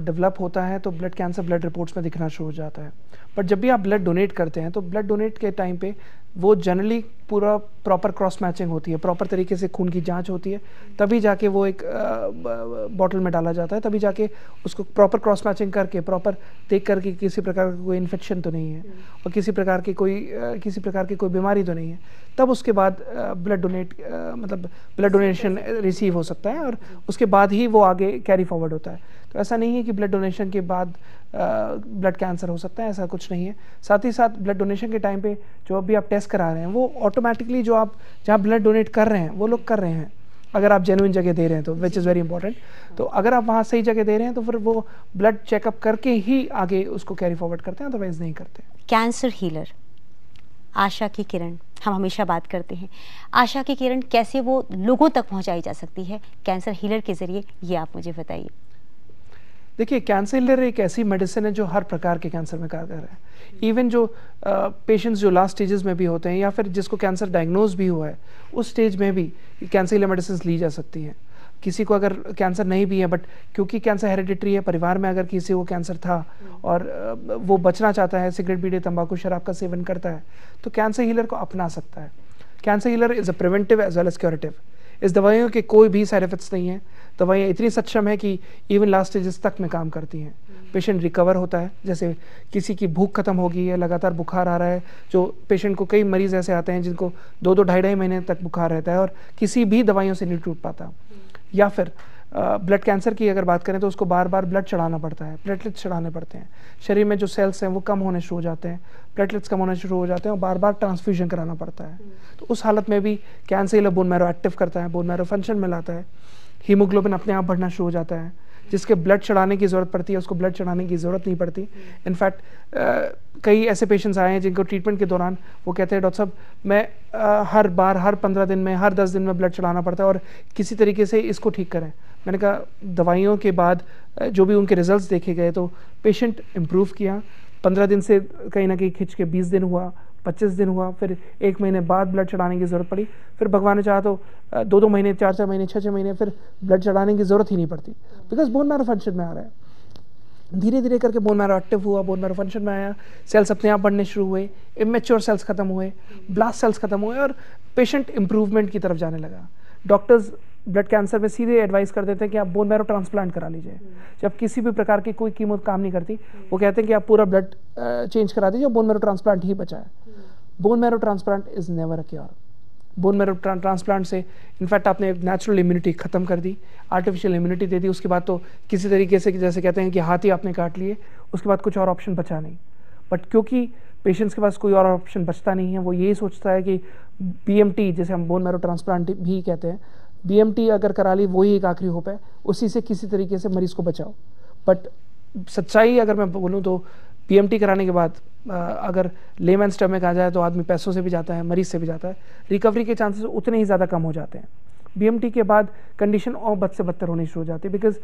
डेवलप होता है तो ब्लड कैंसर ब्लड रिपोर्ट्स में दिखना शुरू हो जाता है। बट जब भी आप ब्लड डोनेट करते हैं तो ब्लड डोनेट के टाइम पे वो जनरली पूरा प्रॉपर क्रॉस मैचिंग होती है, प्रॉपर तरीके से खून की जांच होती है, तभी जाके वो एक बॉटल में डाला जाता है, तभी जाके उसको प्रॉपर क्रॉस मैचिंग करके प्रॉपर देख करके किसी प्रकार का कोई इन्फेक्शन तो नहीं है और किसी प्रकार की कोई बीमारी तो नहीं है, तब उसके बाद ब्लड डोनेशन रिसीव हो सकता है और उसके बाद ही वो आगे कैरी फॉरवर्ड होता है। तो ऐसा नहीं है कि ब्लड डोनेशन के बाद ब्लड कैंसर हो सकता है, ऐसा कुछ नहीं है। साथ ही साथ ब्लड डोनेशन के टाइम पे जो अभी आप टेस्ट करा रहे हैं वो ऑटोमेटिकली जो आप जहाँ ब्लड डोनेट कर रहे हैं वो लोग कर रहे हैं, अगर आप जेन्युइन जगह दे रहे हैं तो, विच इज़ वेरी इंपॉर्टेंट। तो अगर आप वहाँ सही जगह दे रहे हैं तो फिर वो ब्लड चेकअप करके ही आगे उसको कैरी फॉरवर्ड करते हैं, अदरवाइज नहीं करते।
कैंसर हीलर आशा की किरण, हम हमेशा बात करते हैं आशा की किरण कैसे वो लोगों तक पहुंचाई जा सकती है कैंसर हीलर के जरिए, ये आप मुझे बताइए।
देखिए, कैंसर हीलर एक ऐसी मेडिसिन है जो हर प्रकार के कैंसर में कारगर है। इवन जो पेशेंट्स जो लास्ट स्टेजेस में भी होते हैं या फिर जिसको कैंसर डायग्नोज भी हुआ है उस स्टेज में भी कैंसर हीलर मेडिसिन ली जा सकती हैं। किसी को अगर कैंसर नहीं भी है बट क्योंकि कैंसर हेरिडिटरी है, परिवार में अगर किसी को कैंसर था और वो बचना चाहता है, सिगरेट बीड़ी तंबाकू शराब का सेवन करता है, तो कैंसर हीलर को अपना सकता है। Cancer healer is a preventive as well as curative. इस दवाइयों के कोई भी साइड इफेक्ट्स नहीं है। दवाइयाँ इतनी सक्षम है कि इवन लास्ट स्टेजेस तक में काम करती हैं। पेशेंट रिकवर होता है, जैसे किसी की भूख खत्म हो गई है, लगातार बुखार आ रहा है, जो पेशेंट को कई मरीज ऐसे आते हैं जिनको 2-2, 2.5 महीने तक बुखार रहता है और किसी भी दवाइयों से नहीं टूट पाता। या फिर ब्लड कैंसर की अगर बात करें तो उसको बार बार ब्लड चढ़ाना पड़ता है, प्लेटलेट्स चढ़ाने पड़ते हैं, शरीर में जो सेल्स हैं वो कम होने शुरू हो जाते हैं, प्लेटलेट्स कम होने शुरू हो जाते हैं और बार बार ट्रांसफ्यूजन कराना पड़ता है। तो उस हालत में भी cancer healer bone marrow active करता है, बोन मैरो फंक्शन में लाता है, हीमोग्लोबिन अपने आप बढ़ना शुरू हो जाता है। जिसके ब्लड चढ़ाने की ज़रूरत पड़ती है उसको ब्लड चढ़ाने की ज़रूरत नहीं पड़ती। इनफैक्ट कई ऐसे पेशेंट्स आए हैं जिनको ट्रीटमेंट के दौरान वो कहते हैं, डॉक्टर साहब मैं हर 15 दिन में, हर 10 दिन में ब्लड चढ़ाना पड़ता है और किसी तरीके से इसको ठीक करें। मैंने कहा दवाइयों के बाद जो भी उनके रिजल्ट्स देखे गए तो पेशेंट इम्प्रूव किया। 15 दिन से कहीं ना कहीं खिंच के 20 दिन हुआ, 25 दिन हुआ, फिर 1 महीने बाद ब्लड चढ़ाने की ज़रूरत पड़ी, फिर भगवान ने चाहा तो 2-2 महीने, 4-4 महीने, 6-6 महीने फिर ब्लड चढ़ाने की ज़रूरत ही नहीं पड़ती, बिकॉज बोन मैरो फंक्शन में आ रहा है। धीरे धीरे करके बोन मैरो एक्टिव हुआ, बोन मैरो फंक्शन में आया, सेल्स अपने आप बढ़ने शुरू हुए, इमेच्योर सेल्स खत्म हुए, ब्लास्ट सेल्स खत्म हुए और पेशेंट इंप्रूवमेंट की तरफ जाने लगा। डॉक्टर्स ब्लड कैंसर में सीधे एडवाइस कर देते हैं कि आप बोन मैरो ट्रांसप्लांट करा लीजिए। जब किसी भी प्रकार की कोई कीमो काम नहीं करती, वो कहते हैं कि आप पूरा ब्लड चेंज करा दीजिए, बोन मैरो ट्रांसप्लांट ही बचा है। Bone marrow transplant is never a cure. Bone marrow transplant से इनफैक्ट आपने नेचुरल इम्यूनिटी ख़त्म कर दी, आर्टिफिशियल इम्यूनिटी दे दी, उसके बाद तो किसी तरीके से जैसे कहते हैं कि हाथ ही आपने काट लिए, उसके बाद कुछ और ऑप्शन बचा नहीं। बट क्योंकि पेशेंट्स के पास कोई और ऑप्शन बचता नहीं है, वो यही सोचता है कि BMT, जैसे हम बोन मैरो ट्रांसप्लांट भी कहते हैं, BMT अगर करा ली वही एक आखिरी होप है, उसी से किसी तरीके से मरीज़ को बचाओ। बट सच्चाई अगर मैं बोलूँ तो BMT कराने के बाद अगर लेमैन स्टमक आ जाए तो आदमी पैसों से भी जाता है, मरीज से भी जाता है, रिकवरी के चांसेस उतने ही ज़्यादा कम हो जाते हैं। BMT के बाद कंडीशन और बद से बदतर होनी शुरू हो जाती है, बिकॉज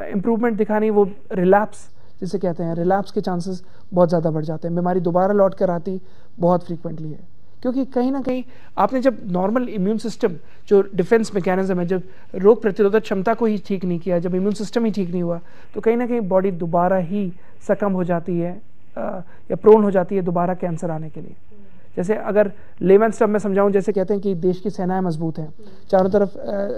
इम्प्रूवमेंट दिखानी, वो रिलैप्स जिसे कहते हैं, रिलैप्स के चांसेस बहुत ज़्यादा बढ़ जाते हैं। बीमारी दोबारा लौट कर आती बहुत फ्रीक्वेंटली है, क्योंकि कहीं ना कहीं आपने जब नॉर्मल इम्यून सिस्टम जो डिफेंस मैकेनिज्म है, जब रोग प्रतिरोधक क्षमता को ही ठीक नहीं किया, जब इम्यून सिस्टम ही ठीक नहीं हुआ, तो कहीं ना कहीं बॉडी दोबारा ही सकम हो जाती है या प्रोन हो जाती है दोबारा कैंसर आने के लिए। जैसे अगर लेमैन टर्म में समझाऊं, जैसे कहते हैं कि देश की सेनाएं मजबूत हैं, चारों तरफ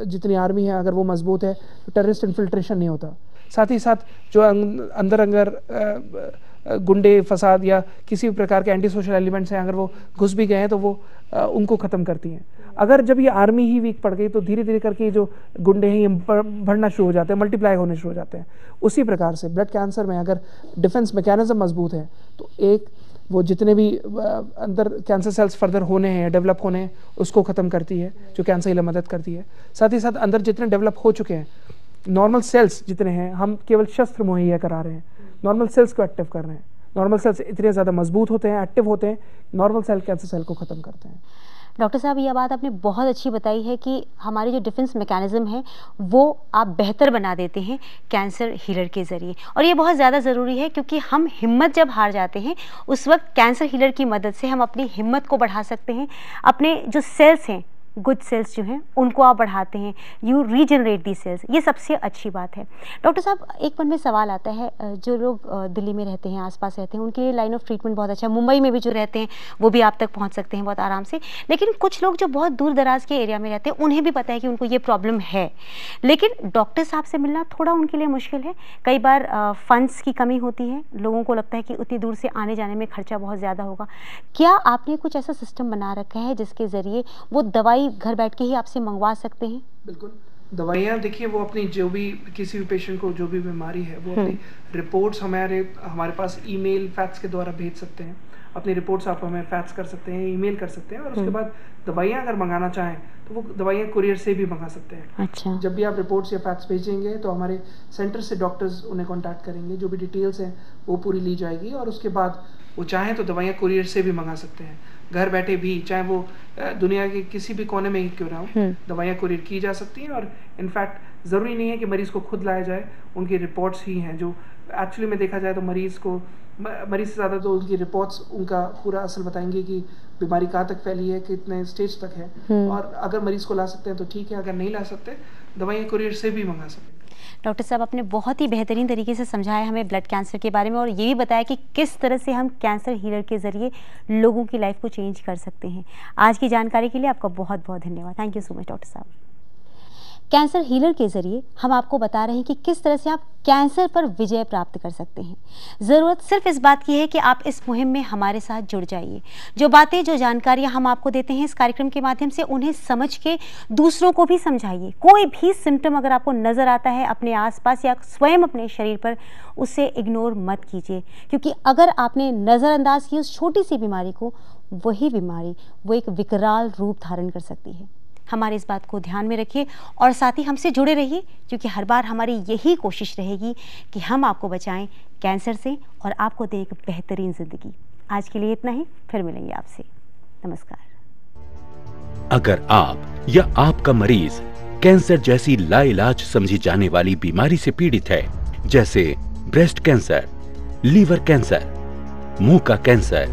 जितनी आर्मी है अगर वो मजबूत है तो टेररिस्ट इन्फिल्ट्रेशन नहीं होता। साथ ही साथ जो अंदर गुंडे फसाद या किसी भी प्रकार के एंटी सोशल एलिमेंट्स हैं, अगर वो घुस भी गए हैं तो वो उनको ख़त्म करती हैं। अगर जब ये आर्मी ही वीक पड़ गई तो धीरे धीरे करके जो गुंडे हैं ये बढ़ना शुरू हो जाते हैं, मल्टीप्लाई होने शुरू हो जाते हैं। उसी प्रकार से ब्लड कैंसर में अगर डिफेंस मैकेनिज्म मजबूत है तो एक वो जितने भी अंदर कैंसर सेल्स फर्दर होने हैं, डेवलप होने हैं, उसको ख़त्म करती है, जो कैंसर हीलर मदद करती है। साथ ही साथ अंदर जितने डेवलप हो चुके हैं नॉर्मल सेल्स जितने हैं हम केवल शस्त्र मुहैया करा रहे हैं, नॉर्मल सेल्स को एक्टिव कर रहे हैं। नॉर्मल सेल्स इतने ज़्यादा मजबूत होते हैं, एक्टिव होते हैं, नॉर्मल सेल कैंसर सेल को ख़त्म करते हैं।
डॉक्टर साहब, यह बात आपने बहुत अच्छी बताई है कि हमारी जो डिफेंस मैकेनिज्म है वो आप बेहतर बना देते हैं कैंसर हीलर के ज़रिए, और ये बहुत ज़्यादा ज़रूरी है क्योंकि हम हिम्मत जब हार जाते हैं उस वक्त कैंसर हीलर की मदद से हम अपनी हिम्मत को बढ़ा सकते हैं। अपने जो सेल्स हैं, गुड सेल्स जो हैं, उनको आप बढ़ाते हैं, यू रीजनरेट दी सेल्स, ये सबसे अच्छी बात है। डॉक्टर साहब, एक मन में सवाल आता है, जो लोग दिल्ली में रहते हैं, आसपास रहते हैं, उनके लिए लाइन ऑफ ट्रीटमेंट बहुत अच्छा है। मुंबई में भी जो रहते हैं वो भी आप तक पहुंच सकते हैं बहुत आराम से, लेकिन कुछ लोग जो बहुत दूर दराज के एरिया में रहते हैं उन्हें भी पता है कि उनको ये प्रॉब्लम है, लेकिन डॉक्टर साहब से मिलना थोड़ा उनके लिए मुश्किल है। कई बार फंड्स की कमी होती है, लोगों को लगता है कि उतनी दूर से आने जाने में खर्चा बहुत ज़्यादा होगा। क्या आपने कुछ ऐसा सिस्टम बना रखा है जिसके ज़रिए वो दवाई घर बैठ के ही आपसे मंगवा सकते हैं?
बिल्कुल, दवाइयाँ देखिए, वो अपनी जो भी किसी भी पेशेंट को जो भी बीमारी है वो अपनी रिपोर्ट्स हमारे पास ईमेल फैक्स के द्वारा भेज सकते हैं। अपनी रिपोर्ट्स आप हमें फैक्स कर सकते हैं, ईमेल कर सकते हैं, और उसके बाद दवाइयाँ अगर मंगाना चाहें तो वो दवाइयाँ कुरियर से भी मंगा सकते हैं।
अच्छा।
जब भी आप रिपोर्ट्स या फैक्स भेजेंगे तो हमारे सेंटर से डॉक्टर्स उन्हें कॉन्टैक्ट करेंगे, जो भी डिटेल्स हैं वो पूरी ली जाएगी, और उसके बाद वो चाहें तो दवाइयाँ कुरियर से भी मंगा सकते हैं। घर बैठे भी, चाहे वो दुनिया के किसी भी कोने में ही क्यों ना हो, दवाइयाँ कुरियर की जा सकती हैं। और इनफैक्ट ज़रूरी नहीं है कि मरीज़ को खुद लाया जाए, उनकी रिपोर्ट्स ही हैं जो एक्चुअली में देखा जाए तो मरीज़ से ज़्यादा तो उनकी रिपोर्ट्स उनका पूरा असल बताएंगे कि बीमारी कहाँ तक फैली है, कितने स्टेज तक है, और अगर मरीज़ को ला सकते हैं तो ठीक है, अगर नहीं ला सकते दवाइयाँ कुरियर से भी मंगा सकते हैं।
डॉक्टर साहब, आपने बहुत ही बेहतरीन तरीके से समझाया हमें ब्लड कैंसर के बारे में, और ये भी बताया कि किस तरह से हम कैंसर हीलर के ज़रिए लोगों की लाइफ को चेंज कर सकते हैं। आज की जानकारी के लिए आपका बहुत बहुत धन्यवाद। Thank you so much doctor साहब। कैंसर हीलर के ज़रिए हम आपको बता रहे हैं कि किस तरह से आप कैंसर पर विजय प्राप्त कर सकते हैं। ज़रूरत सिर्फ इस बात की है कि आप इस मुहिम में हमारे साथ जुड़ जाइए। जो बातें, जो जानकारियां हम आपको देते हैं इस कार्यक्रम के माध्यम से, उन्हें समझ के दूसरों को भी समझाइए। कोई भी सिम्टम अगर आपको नज़र आता है अपने आसपास या स्वयं अपने शरीर पर, उसे इग्नोर मत कीजिए, क्योंकि अगर आपने नज़रअंदाज की उस छोटी सी बीमारी को, वही बीमारी वो एक विकराल रूप धारण कर सकती है। हमारे इस बात को ध्यान में रखिए और साथ ही हमसे जुड़े रहिए, क्योंकि हर बार हमारी यही कोशिश रहेगी कि हम आपको बचाएं कैंसर से और आपको दें एक बेहतरीन जिंदगी। आज के लिए इतना ही, फिर मिलेंगे आपसे। नमस्कार।
अगर आप या आपका मरीज कैंसर जैसी लाइलाज समझी जाने वाली बीमारी से पीड़ित है, जैसे ब्रेस्ट कैंसर, लीवर कैंसर, मुंह का कैंसर,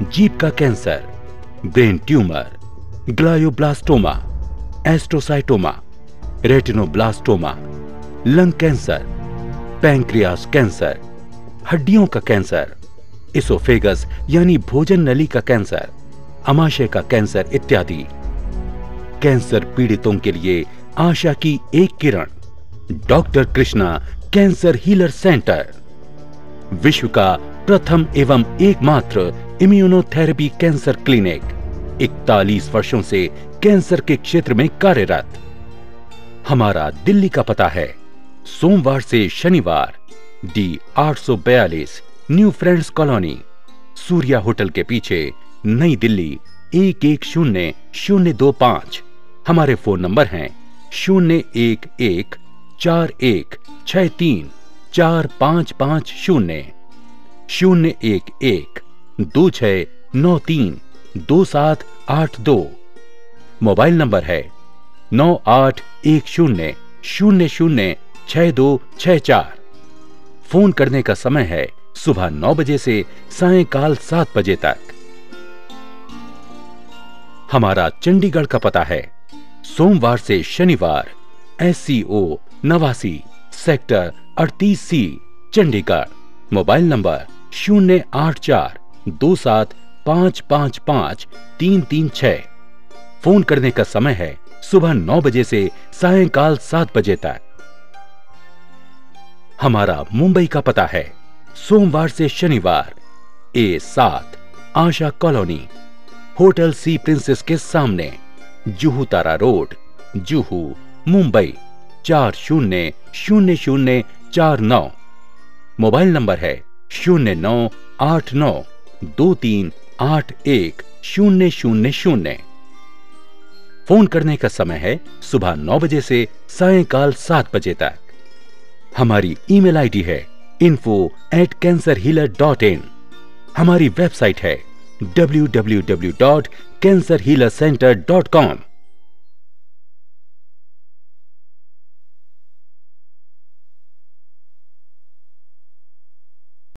जीभ का cancer, brain tumour, glioblastoma, astrocytoma, retinoblastoma, lung cancer, pancreas cancer, हड्डियों का कैंसर, इसोफेगस यानी भोजन नली का कैंसर, अमाशय का कैंसर इत्यादि। कैंसर पीड़ितों के लिए आशा की एक किरण, doctor Krishna cancer healer centre, विश्व का प्रथम एवं एकमात्र इम्यूनोथेरेपी कैंसर क्लिनिक, 41 वर्षों से कैंसर के क्षेत्र में कार्यरत। हमारा दिल्ली का पता है सोमवार से शनिवार D 842 new friends colony, Surya hotel के पीछे, नई दिल्ली 110025। हमारे फोन नंबर हैं 01141634550, 01126932782। मोबाइल नंबर है 9810006264। फोन करने का समय है सुबह 9 बजे से सायंकाल 7 बजे तक। हमारा चंडीगढ़ का पता है सोमवार से शनिवार SCO 89 sector 38C Chandigarh. Mobile number 08427555336। Phone करने का समय है सुबह 9 बजे से सायंकाल 7 बजे तक। हमारा मुंबई का पता है सोमवार से शनिवार A7 Asha colony, hotel Sea Princess के सामने, Juhu Tara road, Juhu, Mumbai 400049। Mobile number है 0989238100। फोन करने का समय है सुबह 9 बजे से सायंकाल 7 बजे तक। हमारी ईमेल आईडी है info@cancerhealer.in। हमारी वेबसाइट है www.cancerhealercenter.com।